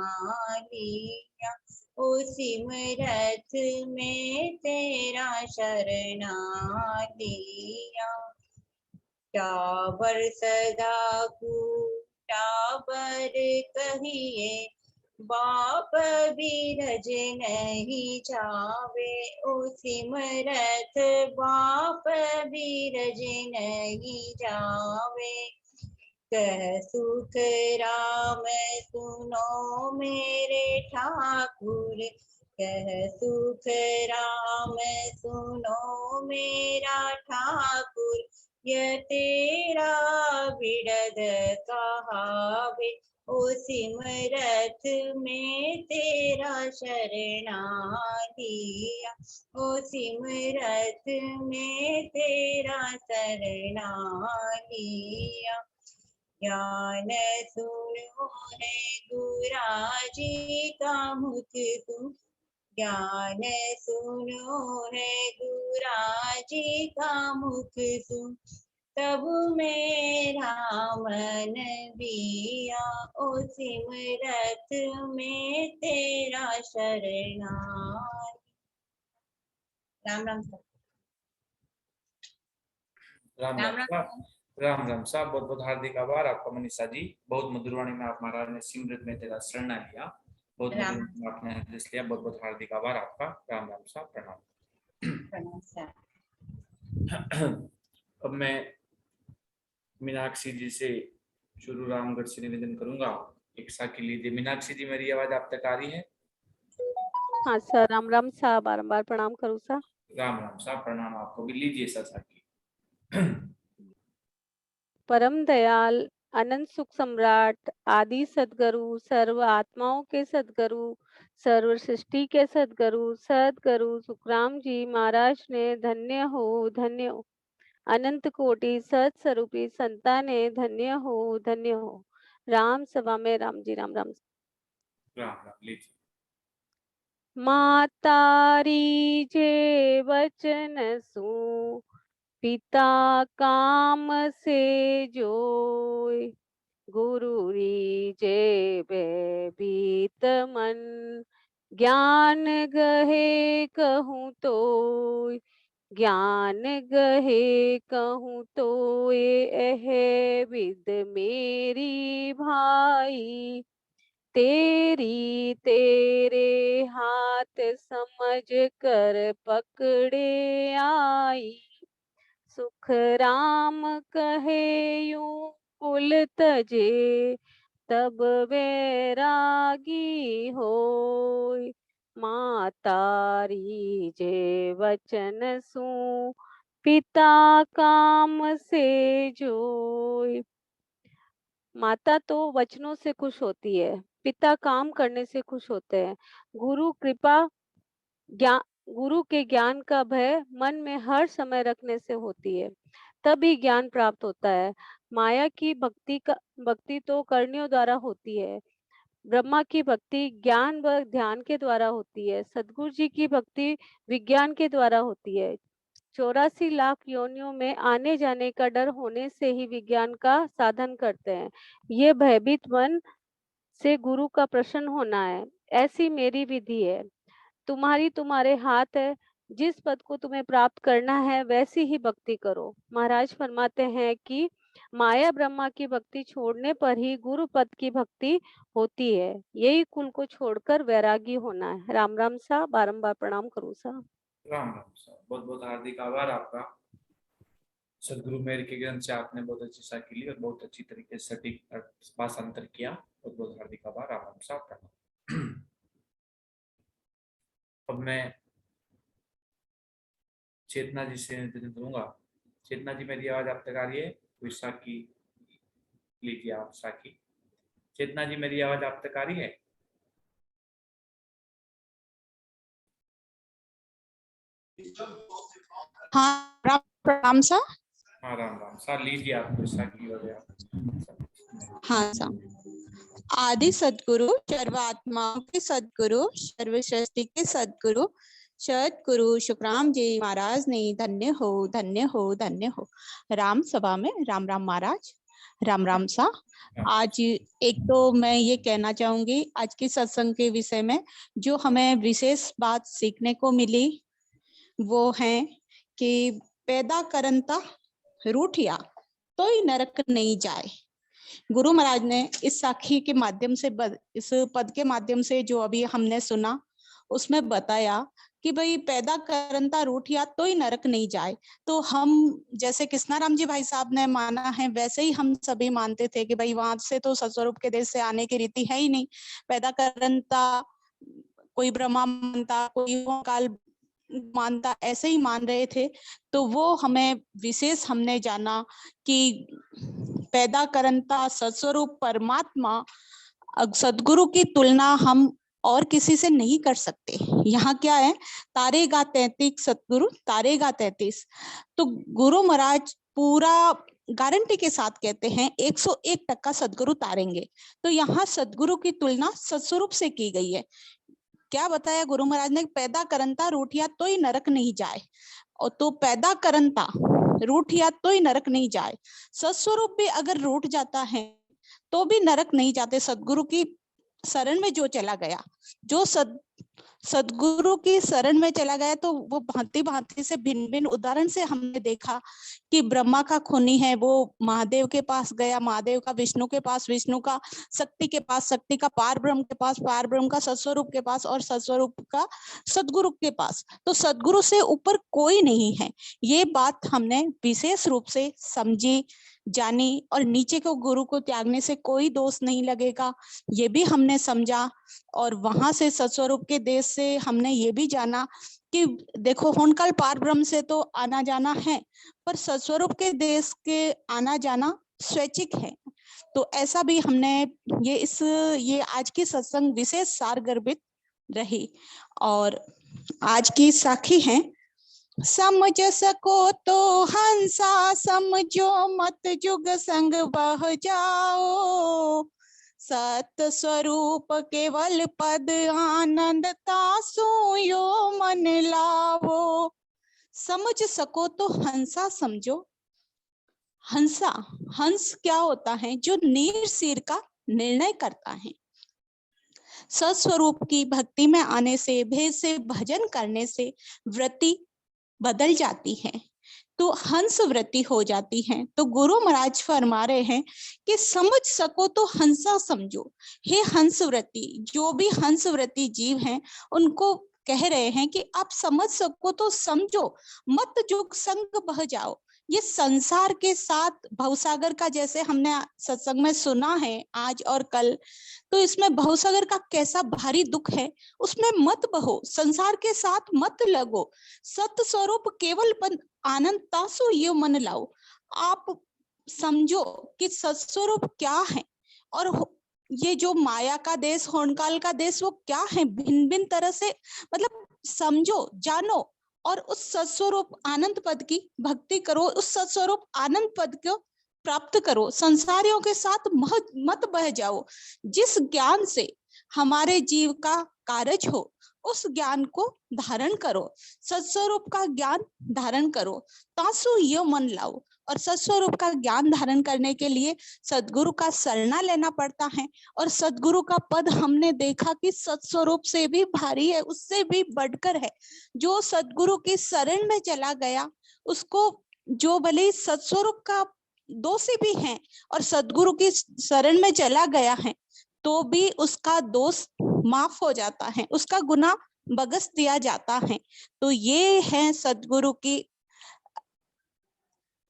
लिया, ओ सिमरत में तेरा शरणा लिया। टाबर सदा टाबर कहिए, बाप बीरज नहीं जावे, ओ सिमरत बाप बीरज नहीं जावे। कह सुख राम सुनो मेरे ठाकुर, कह सुख राम सुनो मेरा ठाकुर, यह तेरा बिरद कहावे, ओ सिमरत में तेरा शरणा लिया, ओ सिमरत में तेरा शरणा लिया। ज्ञान सुनो है गुराजी का मुख तुम, ज्ञान सुनो है गुराजी का मुख तुम, तब मेरा मन बिया, ओ सिमरत में तेरा शरणा। राम राम सर। राम राम राम साहब, राम राम साहब, बहुत बहुत हार्दिक आभार आपका मनीषा जी। बहुत मधुर वाणी में आप महाराज ने सिमरत में तेरा शरणा लिया, बहुत राम मधुर में आपने हृदय लिया, बहुत बहुत हार्दिक आभार आपका। राम राम साहब, प्रणाम। प्रणाम सर। अब मैं मीनाक्षी जी से शुरू रामगढ़ से निवेदन करूंगा, एक साखी लीजिए। मीनाक्षी जी, मेरी आवाज आप तक आ रही है? हाँ सर, राम राम साहब, बारंबार प्रणाम करूँ सा। राम राम साहब, प्रणाम आपको भी। लीजिए सर साखी। परम दयाल अनंत सुख सम्राट आदि सदगुरु, सर्व आत्माओं के सदगुरु, सर्व सृष्टि के सदगुरु, सदगुरु सुखराम जी महाराज ने धन्य हो, अनंत कोटि सत स्वरूपी संताने धन्य हो। राम सभा में राम जी राम राम। राम राम, लीजिए। मातारी जे वचन सु पिता काम से जोय, गुरु री जे भयभीत मन, ज्ञान गहे कहूँ तो, ज्ञान गहे कहूँ तो एह विद मेरी भाई, तेरी तेरे हाथ समझ कर पकड़े आई, सुख राम कहे यूं कुल तजे, तब वैरागी होय, मातारी जे वचन सु पिता काम से जोय, माता तो वचनों से खुश होती है, पिता काम करने से खुश होते हैं, गुरु कृपा ज्ञान गुरु के ज्ञान का भय मन में हर समय रखने से होती है, तभी ज्ञान प्राप्त होता है। माया की भक्ति तो करनियों द्वारा होती है, ब्रह्मा की भक्ति ज्ञान व ध्यान के द्वारा होती है, सदगुरु जी की भक्ति विज्ञान के द्वारा होती है। 84 लाख योनियों में आने जाने का डर होने से ही विज्ञान का साधन करते हैं। ये भयभीत मन से गुरु का प्रसन्न होना है, ऐसी मेरी विधि है। तुम्हारे हाथ है, जिस पद को तुम्हें प्राप्त करना है वैसी ही भक्ति करो। महाराज फरमाते हैं कि माया ब्रह्मा की भक्ति छोड़ने पर ही गुरु पद की भक्ति होती है, यही कुल को छोड़कर वैरागी होना है। राम राम सा, बारंबार प्रणाम करूं सा। राम राम सर, बहुत बहुत हार्दिक आभार आपका। सदगुरु मेहर के ग्रंथ से आपने बहुत अच्छी साखी ली और बहुत अच्छी तरीके से सटीक भाषांतर किया। बहुत बहुत हार्दिक आभार। राम राम साहब प्रणाम। अब मैं चेतना जी से निवेदन करूंगा। चेतना जी, मेरी आवाज आप तक आ रही है? कोई साखी लीजिए आप साखी। चेतना जी, मेरी आवाज आप तक आ रही है? हाँ राम सा। हाँ राम राम सर, लीजिए आप कोई साखी वगैरह। हाँ सा। आदि सदगुरु, सर्वात्माओं के सदगुरु, सर्व सृष्टि के सदगुरु, सदगुरु शुक्राम जी महाराज ने धन्य हो धन्य हो धन्य हो। राम सभा में राम राम महाराज, राम राम सा। आज एक तो मैं ये कहना चाहूंगी, आज के सत्संग के विषय में जो हमें विशेष बात सीखने को मिली वो है कि पैदा करंता रूठिया तो ही नरक नहीं जाए। गुरु महाराज ने इस साखी के माध्यम से, इस पद के माध्यम से जो अभी हमने सुना उसमें बताया कि भाई पैदा करंता रूठिया तो ही नरक नहीं जाए। तो हम जैसे कृष्णाराम जी भाई साहब ने माना है वैसे ही हम सभी मानते थे कि भाई वहां से तो सत्स्वरूप के देश से आने की रीति है ही नहीं। पैदा करंता कोई ब्रह्मा मानता, कोई काल मानता, ऐसे ही मान रहे थे। तो वो हमें विशेष हमने जाना कि पैदा करंता सत्स्वरूप परमात्मा सदगुरु की तुलना हम और किसी से नहीं कर सकते। यहाँ क्या है, तारेगा 33 सतगुरु तारेगा 33। तो गुरु महाराज पूरा गारंटी के साथ कहते हैं 101% सदगुरु तारेंगे। तो यहाँ सदगुरु की तुलना सत्स्वरूप से की गई है। क्या बताया गुरु महाराज ने? पैदा करंता रूठिया तो ही नरक नहीं जाए। और तो पैदा करंता रूठिया तो ही नरक नहीं जाए, सत्स्वरूप भी अगर रूठ जाता है तो भी नरक नहीं जाते। सदगुरु की शरण में जो चला गया, जो सदगुरु की शरण में चला गया, तो वो भांति भांति से भिन्न भिन्न उदाहरण से हमने देखा कि ब्रह्मा का खूनी है वो महादेव के पास गया, महादेव का विष्णु के पास, विष्णु का शक्ति के पास, शक्ति का पार ब्रह्म के पास, पार ब्रह्म का सत्स्वरूप के पास, और सत्स्वरूप का सदगुरु के पास। तो सदगुरु से ऊपर कोई नहीं है। ये बात हमने विशेष रूप से समझी, जानी, और नीचे को गुरु को त्यागने से कोई दोष नहीं लगेगा, ये भी हमने समझा। और वहां से सत्स्वरूप के देश से हमने ये भी जाना कि देखो होनकाल पार ब्रह्म से तो आना जाना है, पर सत्स्वरूप के देश के आना जाना स्वैच्छिक है। तो ऐसा भी हमने ये आज की सत्संग विशेष सार गर्भित रही। और आज की साखी है, समझ सको तो हंसा समझो मत जुग संग बह जाओ, सत स्वरूप केवल पद आनंद तासु यो मन लावो। समझ सको तो हंसा समझो। हंसा, हंस क्या होता है? जो नीर सिर का निर्णय करता है। सत्स्वरूप की भक्ति में आने से, भेद से भजन करने से वृत्ति बदल जाती है, तो हंस वृत्ति हो जाती है। तो गुरु महाराज फरमा रहे हैं कि समझ सको तो हंसा समझो। हे हंस वृत्ति, जो भी हंस वृत्ति जीव हैं उनको कह रहे हैं कि आप समझ सको तो समझो, मत जुग संग बह जाओ। ये संसार के साथ भवसागर का, जैसे हमने सत्संग में सुना है आज और कल, तो इसमें भवसागर का कैसा भारी दुख है, उसमें मत बहो, संसार के साथ मत लगो। सत्य स्वरूप केवल आनंद तासो ये मन लाओ। आप समझो कि सत्स्वरूप क्या है और ये जो माया का देश, होनकाल का देश, वो क्या है, भिन्न भिन्न तरह से मतलब समझो, जानो और उस सत्स्वरूप आनंद पद की भक्ति करो, उस सत्स्वरूप आनंद पद को प्राप्त करो, संसारियों के साथ मत बह जाओ। जिस ज्ञान से हमारे जीव का कार्य हो उस ज्ञान को धारण करो, सत्स्वरूप का ज्ञान धारण करो, तासु यो मन लाओ। और सत्स्वरूप का ज्ञान धारण करने के लिए सद्गुरु का शरणा लेना पड़ता है। और सद्गुरु का पद हमने देखा कि सत्स्वरूप से भी भारी है, उससे भी बढ़कर है। जो सद्गुरु की शरण में चला गया उसको, जो भले सत्स्वरूप का दोषी भी है और सद्गुरु की शरण में चला गया है तो भी उसका दोष माफ हो जाता है, उसका गुनाह बख्श दिया जाता है। तो ये है सद्गुरु की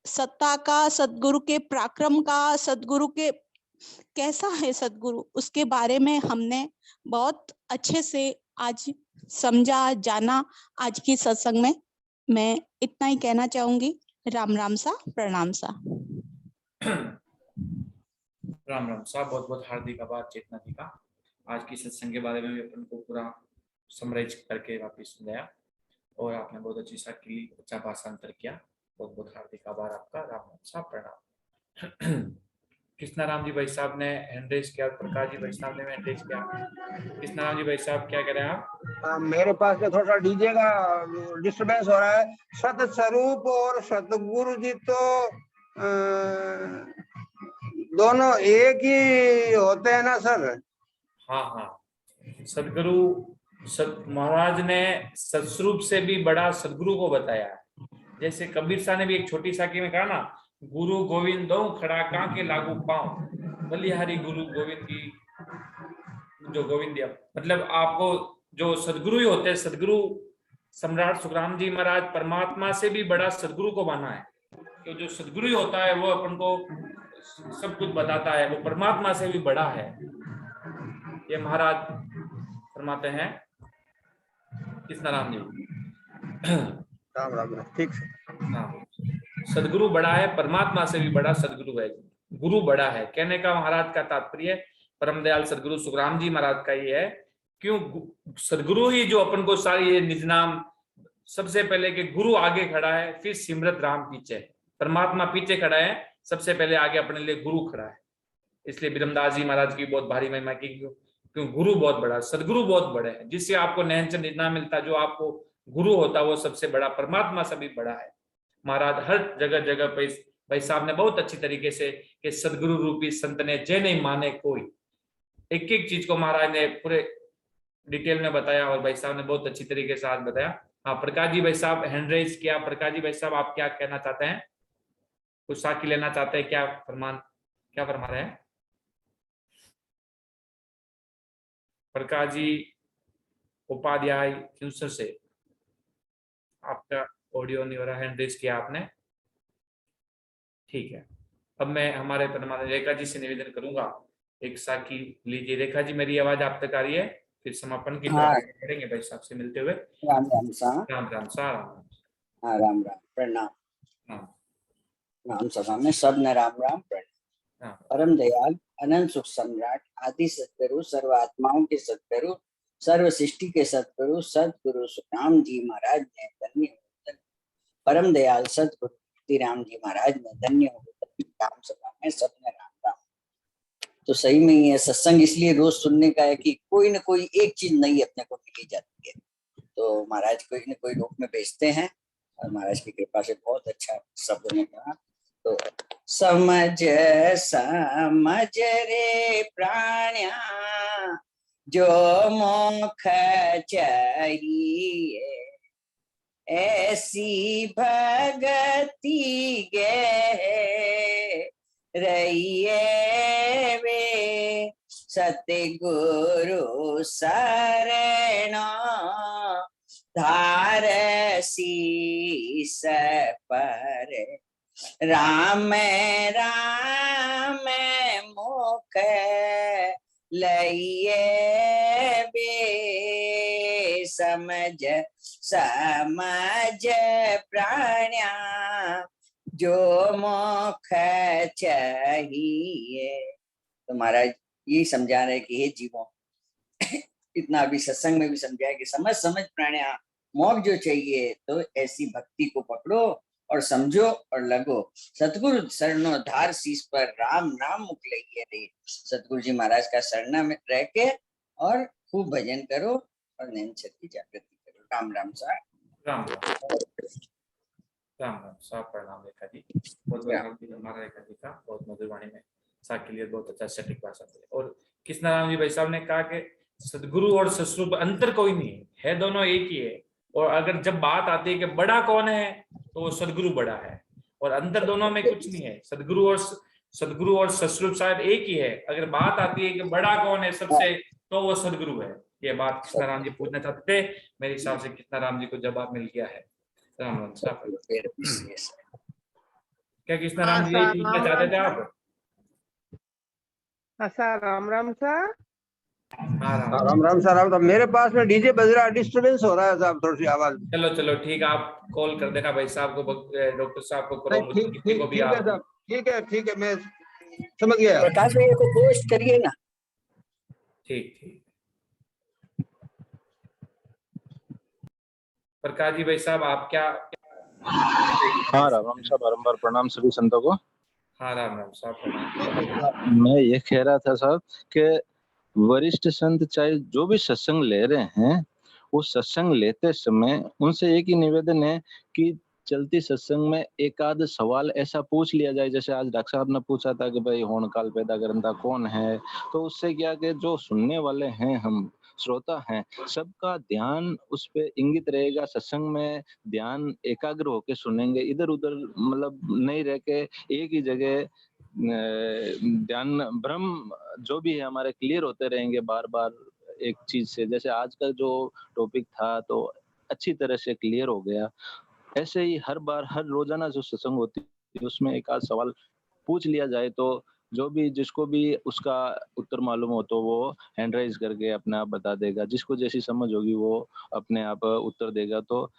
सत्ता का, सद्गुरु के पराक्रम का, सद्गुरु के कैसा है सद्गुरु, उसके बारे में हमने बहुत अच्छे से आज समझा, जाना। आज की सत्संग में मैं इतना ही कहना चाहूंगी। राम राम सा, प्रणाम सा। राम राम साहब, बहुत बहुत हार्दिक आभार चेतना जी का। आज की सत्संग के बारे में भी अपन को पूरा समराइज करके वापिस सुनाया और आपने बहुत अच्छी सा के लिए अच्छा भाषांतर किया। बहुत बहुत हार्दिक आभार आपका। राम राम साहब, प्रणाम। कृष्णा राम जी भाई साहब ने हैंड रेज किया, प्रकाश जी भाई साहब ने हैंड रेज किया। कृष्णा राम जी भाई साहब क्या कह रहे हैं आप? मेरे पास में थोड़ा सा डीजे का डिस्टरबेंस हो रहा है। सत स्वरूप और सतगुरु जी तो दोनों एक ही होते हैं ना सर? हाँ हाँ, सदगुरु महाराज ने सत्स्वरूप से भी बड़ा सदगुरु को बताया। जैसे कबीर साहब ने भी एक छोटी साखी में कहा ना, गुरु गोविंद दो खड़ा कांके लागू पाओ, बलिहारी गुरु गोविंद की जो गोविंद दिया। मतलब आपको जो सदगुरु ही होते हैं, सदगुरु सम्राट सुखराम जी महाराज परमात्मा से भी बड़ा सदगुरु को माना है। तो जो सदगुरु ही होता है वो अपन को सब कुछ बताता है, वो परमात्मा से भी बड़ा है, ये महाराज फरमाते हैं कृष्णा राम जी। राम राम, ठीक है। हाँ, सदगुरु बड़ा है, परमात्मा से भी बड़ा सदगुरु है, गुरु बड़ा है। कहने का महाराज का तात्पर्य परम दयाल सदगुरु सुखराम जी महाराज का ये है, क्यों सदगुरु ही जो अपन को सारी ये निज नाम, सबसे पहले के गुरु आगे खड़ा है, फिर सिमरत राम पीछे, परमात्मा पीछे खड़ा है, सबसे पहले आगे अपने लिए गुरु खड़ा है। इसलिए बिरमदास जी महाराज की बहुत भारी महिमा की, क्यों गुरु बहुत बड़ा, सदगुरु बहुत बड़े हैं। जिससे आपको नैनचंद इतना मिलता, जो आपको गुरु होता वो सबसे बड़ा, परमात्मा से भी बड़ा है। महाराज हर जगह जगह पे भाई साहब ने बहुत अच्छी तरीके से कि सदगुरु रूपी संत ने जय नहीं माने कोई, एक एक चीज को महाराज ने पूरे डिटेल में बताया और भाई साहब ने बहुत अच्छी तरीके से आज बताया। हाँ, प्रकाश जी भाई साहब हैंड रेज किया। प्रकाश जी भाई साहब आप क्या कहना चाहते हैं, कुछ साखी लेना चाहते हैं, क्या फरमा रहे हैं? प्रकाश जी उपाध्याय क्यूसर से आपका ऑडियो नहीं हो रहा, हैंड रेज किया आपने, ठीक है। अब मैं हमारे परमात्मा रेखा जी से निवेदन करूंगा, एक साखी लीजिए। रेखा जी मेरी आवाज आप तक आ रही है? फिर समापन की तरफ करेंगे भाई साहब से मिलते हुए। राम राम सा, राम राम सा, हाँ राम राम, प्रणाम। हाँ, राम सभा में सब ने राम राम, प्रणाम। परम दयाल अनंत सुख सम्राट आदि सतगुरु, सर्व आत्माओं के सतगुरु, सर्व सृष्टि के सतगुरु, सतगुरु सुखराम जी महाराज ने धन्य हो। परम दयाल सतगुरु राम जी महाराज ने धन्य हो। राम सभा में सब ने राम राम। तो सही में ये सत्संग इसलिए रोज सुनने का है कि कोई न कोई एक चीज नई अपने को मिली जाती है। तो महाराज कोई न कोई रूप में भेजते हैं और महाराज की कृपा से बहुत अच्छा शब्द ने कहा। तो समझ समझ रे प्राण्या, जो मोख चाहिए, ऐसी भगति गे रहिए वे, सतगुरु शरण धार शीस पर, राम राम मुख लइए बे, समझ समझ प्राण्या, जो मोक्ष चाहिए। तो महाराज यही समझा रहे कि हे जीवों, इतना अभी सत्संग में भी समझाया कि समझ समझ प्राणायाम, मोक्ष जो चाहिए तो ऐसी भक्ति को पकड़ो और समझो और लगो। सतगुरु शरणो धार शीस पर राम नाम मुख लइए रे। सतगुरु जी महाराज का शरणा में रह के और खूब भजन करो और नैन की जागृति करो। राम राम सा राम राम साहब प्रणाम रेखा जी। बहुत बहुत हमारा रेखा जी का बहुत मधुर वाणी में सा के लिए बहुत अच्छा सटीक भाषा बोले। और कृष्णाराम जी भाई साहब ने कहा कि सदगुरु और ससुर अंतर कोई नहीं है, दोनों एक ही है। और अगर जब बात आती है कि बड़ा कौन है तो वो सदगुरु बड़ा है, और अंतर दोनों में कुछ नहीं है। सदगुरु और ससुर शायद एक ही है। अगर बात आती है कि बड़ा कौन है सबसे, तो वो सदगुरु है। ये बात कृष्णाराम जी पूछना चाहते थे, मेरे हिसाब से कृष्णाराम जी को जवाब मिल गया है। राम राम साहब। क्या कृष्णाराम जी यही पूछना चाहते थे आप? राम राम सा। राम राम सा। राम। मेरे पास में डीजे बज रहा है, डिस्टर्बेंस हो रहा है साहब, थोड़ी सी आवाज। चलो चलो ठीक है, आप कॉल कर देना भाई साहब को, डॉक्टर साहब को करो, ठीक को भी है आप। साहब, ठीक है मैं समझ गया। प्रकाश भैया को पोस्ट करिए ना। ठीक प्रकाश जी भाई साहब आप क्या? हाँ राम राम साहब, बारंबार प्रणाम सभी संतों को। हाँ राम राम साहब प्रणाम। मैं ये कह रहा था साहब कि वरिष्ठ संत चाहे जो भी सत्संग ले रहे हैं, वो सत्संग लेते समय उनसे एक ही निवेदन है कि चलती सत्संग में एक आध सवाल ऐसा पूछ लिया जाए। जैसे आज डॉक्टर साहब ने पूछा था कि भाई होन काल पैदा करता कौन है, तो उससे क्या कि जो सुनने वाले हैं, हम श्रोता हैं, सबका ध्यान उस पे इंगित रहेगा। सत्संग में ध्यान एकाग्र होकर सुनेंगे, इधर उधर मतलब नहीं रह के एक ही जगह ध्यान ब्रह्म जो भी है हमारे क्लियर होते रहेंगे बार बार एक चीज से। जैसे आज का जो टॉपिक था तो अच्छी तरह से क्लियर हो गया। ऐसे ही हर बार हर रोजाना जो सत्संग होती है उसमें एक आध सवाल पूछ लिया जाए, तो जो भी जिसको भी उसका उत्तर मालूम हो तो वो हैंड राइज करके अपने आप बता देगा। जिसको जैसी समझ होगी वो अपने आप उत्तर देगा। तो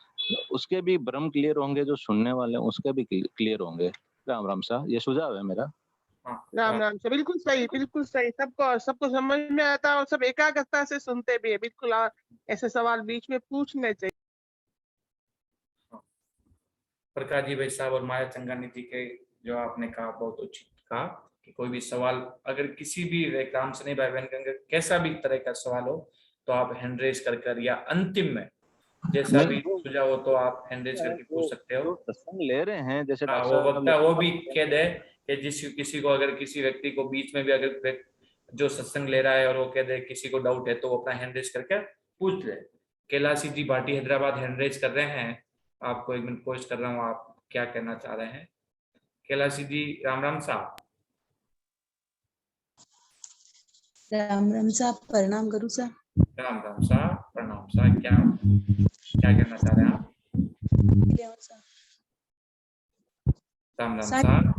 उसके भी भ्रम क्लियर होंगे, जो सुनने वाले हैं उसके भी क्लियर होंगे। राम राम साहब, ये सुझाव है मेरा। राम राम से। बिल्कुल सही। सबको समझ में आता है और सब एकाग्रता से सुनते भी है। बिल्कुल ऐसे सवाल बीच में पूछने चाहिए। प्रकाश जी भाई साहब और माया चंगानी जी के जो आपने कहा बहुत उचित कहा कि कोई भी सवाल अगर किसी भी राम सनी भाई बहन का कैसा भी तरह का सवाल हो तो आप हैंड रेज कर या अंतिम में जैसा भी सुझाव हो तो आप हैंड रेज करके पूछ सकते हो। सत्संग ले रहे हैं जैसे वो वक्ता वो भी कह दे कि किसी को अगर किसी व्यक्ति को बीच में भी अगर जो सत्संग ले रहा है और वो कह दे किसी को डाउट है तो वो अपना हैंड रेज करके पूछ ले। कैलाशी जी भाटी हैदराबाद हैंड रेज कर रहे हैं, आपको एक मिनट पोस्ट कर रहा हूँ, आप क्या कहना चाह रहे हैं? कैलाशी जी राम राम साहब। राम राम साहब प्रणाम करूँ सर। राम राम साहब प्रणाम साहब, क्या कहना चाह रहे हैं आप? राम राम साहब,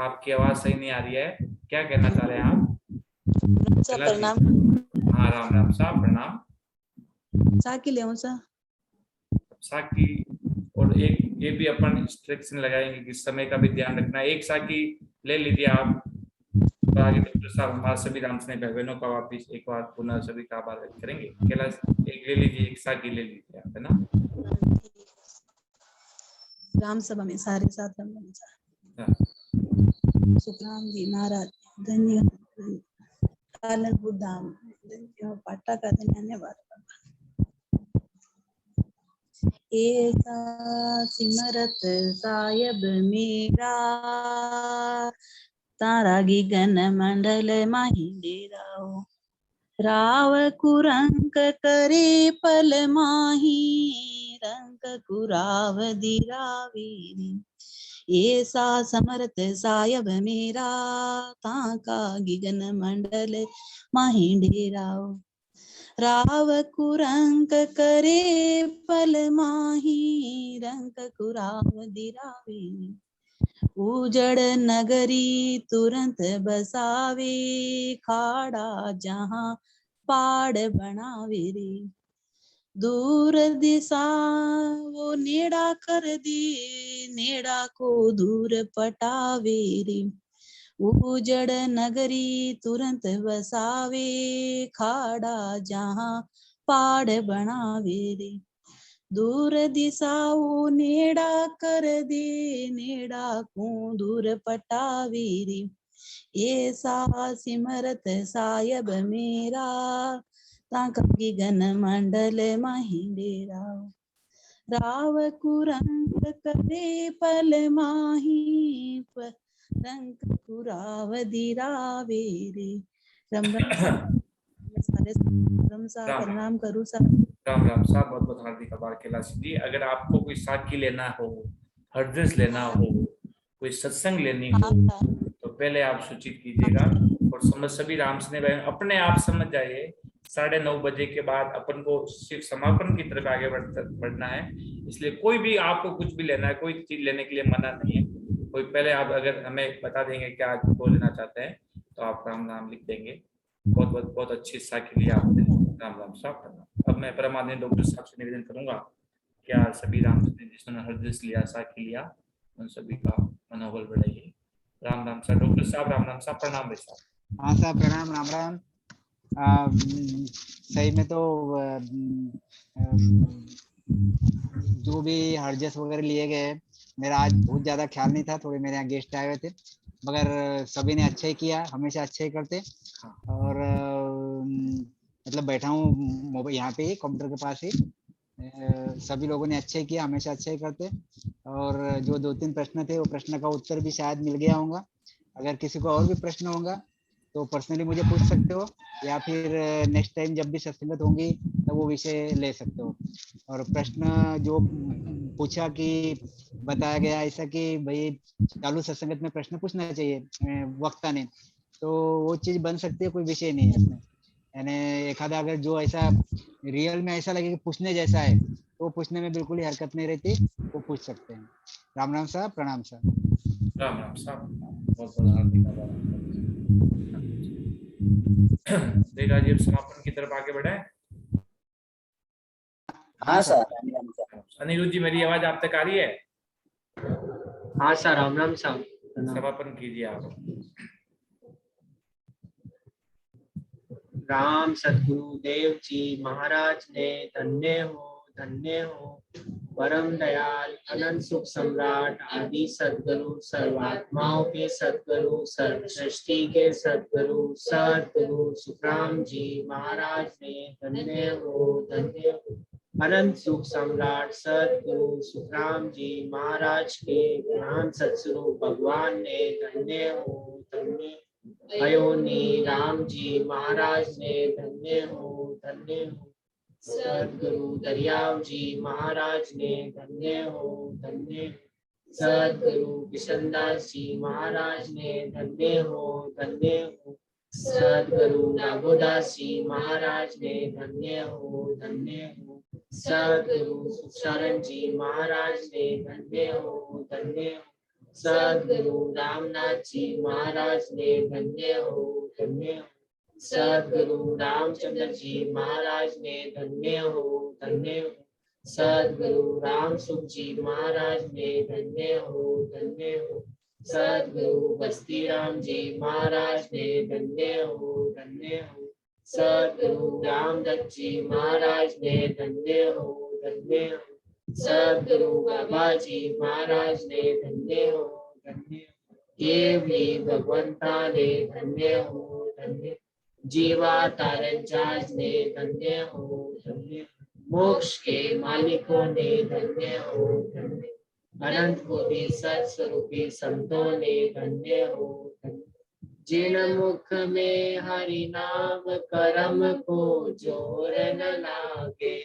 आपकी आवाज सही नहीं आ रही है, क्या कहना चाह रहे हैं आप? प्रणाम। हाँ राम राम साहब प्रणाम। साकी ले साकी और एक ये भी अपन इंस्ट्रक्शन लगाएंगे कि समय का भी ध्यान रखना। एक साकी ले लीजिए आप, तो आगे डॉक्टर साहब हमारे सभी राम स्नेह भाई बहनों का वापिस एक बार पुनः सभी का आभार व्यक्त करेंगे। कैलाश एक ले लीजिए, एक साकी ले लीजिए आप, है ना? राम सभा में सारे साथ सुखराम जी महाराज धन्य कालनपुर धाम पाटा का धन्यवाद। ऐसा सिमरत सायब मेरा तारा गगन मंडल माहिंडेराओ राव कुरंक करे पल माही रंक कुराव दिरावी ऐसा समर्थ सायब मेरा ताका गगन मंडल माहिंडेराओ राव कुरंक करे पल माही रंक कुराव दिरावी उजड़ नगरी तुरंत बसावे खाड़ा जहां पाड़ बनावे रे दूर दिशा वो नेड़ा कर दे, नेड़ा को दूर पटावे रे। उजड़ नगरी तुरंत बसावे, खाड़ा जहाँ पहाड़ बनावे रे। दूर दिशाओ नेड़ा कर दे, नेड़ा को दूर पटावे रे। ऐसा सिमरत सायब मेरा, ताकि गन मंडल महिंडेरा। राव कुरंक करे पल माही, रंक कुराव दिरावे रे। रम रम सा प्रणाम करूँ सा। राम राम साहब, बहुत बहुत हार्दिक आभार कैलाश जी। अगर आपको कोई साखी लेना हो, हरदस लेना हो, कोई सत्संग लेनी हो, तो पहले आप सूचित कीजिएगा। और समझ सभी राम स्नेह भाई अपने आप समझ जाइए, 9:30 बजे के बाद अपन को सिर्फ समापन की तरफ आगे बढ़ना है। इसलिए कोई भी आपको कुछ भी लेना है, कोई चीज लेने के लिए मना नहीं है। कोई पहले आप अगर हमें बता देंगे क्या आज को लेना चाहते हैं, तो आप नाम लिख देंगे। बहुत अच्छी साखी लिया आपने। राम राम साहब। अब मैं परमात्मा डॉक्टर साहब से निवेदन करूंगा, क्या सभी राम जिन्होंने हरदस लिया, साखी लिया, उन सभी का मनोबल बढ़ाइए। राम राम साहब। डॉक्टर साहब राम राम साहब, प्रणाम भाई साहब। हाँ साहब प्रणाम, राम राम। सही में तो जो भी हरजस वगैरह लिए गए, मेरा आज बहुत ज्यादा ख्याल नहीं था, थोड़े मेरे यहाँ गेस्ट आए हुए थे, मगर सभी ने अच्छा ही किया, हमेशा अच्छा ही करते। और मतलब बैठा हूँ यहाँ पे ही कंप्यूटर के पास ही, सभी लोगों ने अच्छा ही किया, हमेशा अच्छा ही करते। और जो 2-3 प्रश्न थे, वो प्रश्न का उत्तर भी शायद मिल गया होगा। अगर किसी को और भी प्रश्न होगा तो पर्सनली मुझे पूछ सकते हो, या फिर नेक्स्ट टाइम जब भी सत्संगत होंगी तब वो विषय ले सकते हो। और प्रश्न जो पूछा कि बताया गया ऐसा कि भाई चालू सत्संगत में प्रश्न पूछना चाहिए वक्ता ने, तो वो चीज बन सकती है, कोई विषय नहीं है इसमें। यानी एखादा अगर जो ऐसा रियल में ऐसा लगे कि पूछने जैसा है, तो पूछने में बिल्कुल ही हरकत नहीं रहती, वो पूछ सकते हैं। राम राम साहब, प्रणाम साहब। राम राम साहब, बहुत बहुत हार्दिक आभार। देखा जी, अब समापन की तरफ आगे बढ़े। हाँ सर। अनिरुद्ध जी, मेरी आवाज आप तक आ रही है? हाँ सर, राम राम साहब। समापन कीजिए आप। राम सद्गुरु देव जी महाराज ने धन्य हो परम दयाल अनंत सुख सम्राट आदि सद्गुरु, सर्वात्माओं के सद्गुरु, सर्व सृष्टि के सद्गुरु सद्गुरु सुखराम जी महाराज ने धन्य हो अनंत सुख सम्राट सद्गुरु सुखराम जी महाराज के ज्ञान सत्स्वरूप भगवान ने धन्य हो अयोनी राम जी महाराज ने धन्य हो सद्गुरु दरियाव जी महाराज ने धन्य हो सद्गुरु किशनदास जी महाराज ने धन्य हो सद्गुरु राघोदास जी महाराज ने धन्य हो सद्गुरु सुखशरण जी महाराज ने धन्य हो सद्गुरु रामनाथ जी महाराज ने धन्य हो सद्गुरु रामचंद्र जी महाराज ने धन्य हो सद्गुरु राम सुख जी महाराज ने धन्य हो सद्गुरु बस्ती राम जी महाराज ने धन्य हो सद्गुरु रामदत्त जी महाराज ने धन्य हो सद्गुरु बाबा जी महाराज ने धन्य हो केवली भगवंता ने धन्य हो जीवा तारण जाज ने धन्य हो मोक्ष के मालिकों ने धन्य हो अनंत कोटि सत्स्वरूपी संतों ने धन्य हो जिन मुख में हरि नाम करम को जोर न लागे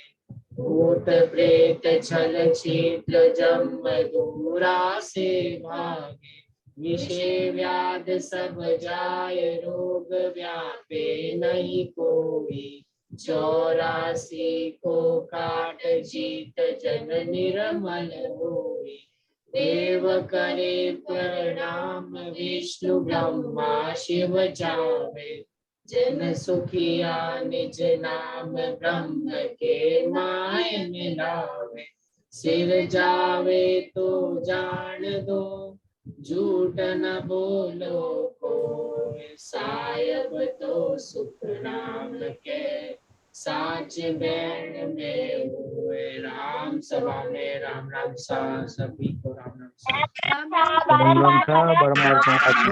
भूत प्रेत छल छिद्र जम दूरा से भागे विषय व्याध सब जाय रोग व्यापे नहीं कोई 84 को काट जीत जन निर्मल होई देव करे प्रणाम विष्णु ब्रह्मा शिव जावे जन सुखिया निज नाम ब्रह्म के माय मिलावे, सिर जावे तो जान दो, झूठ न बोलो कोई, सायब तो सुख नाम के साच बैन में हुए। राम सभा में राम राम सा, सभी को राम राम सा। राम राम सा, परमात्मा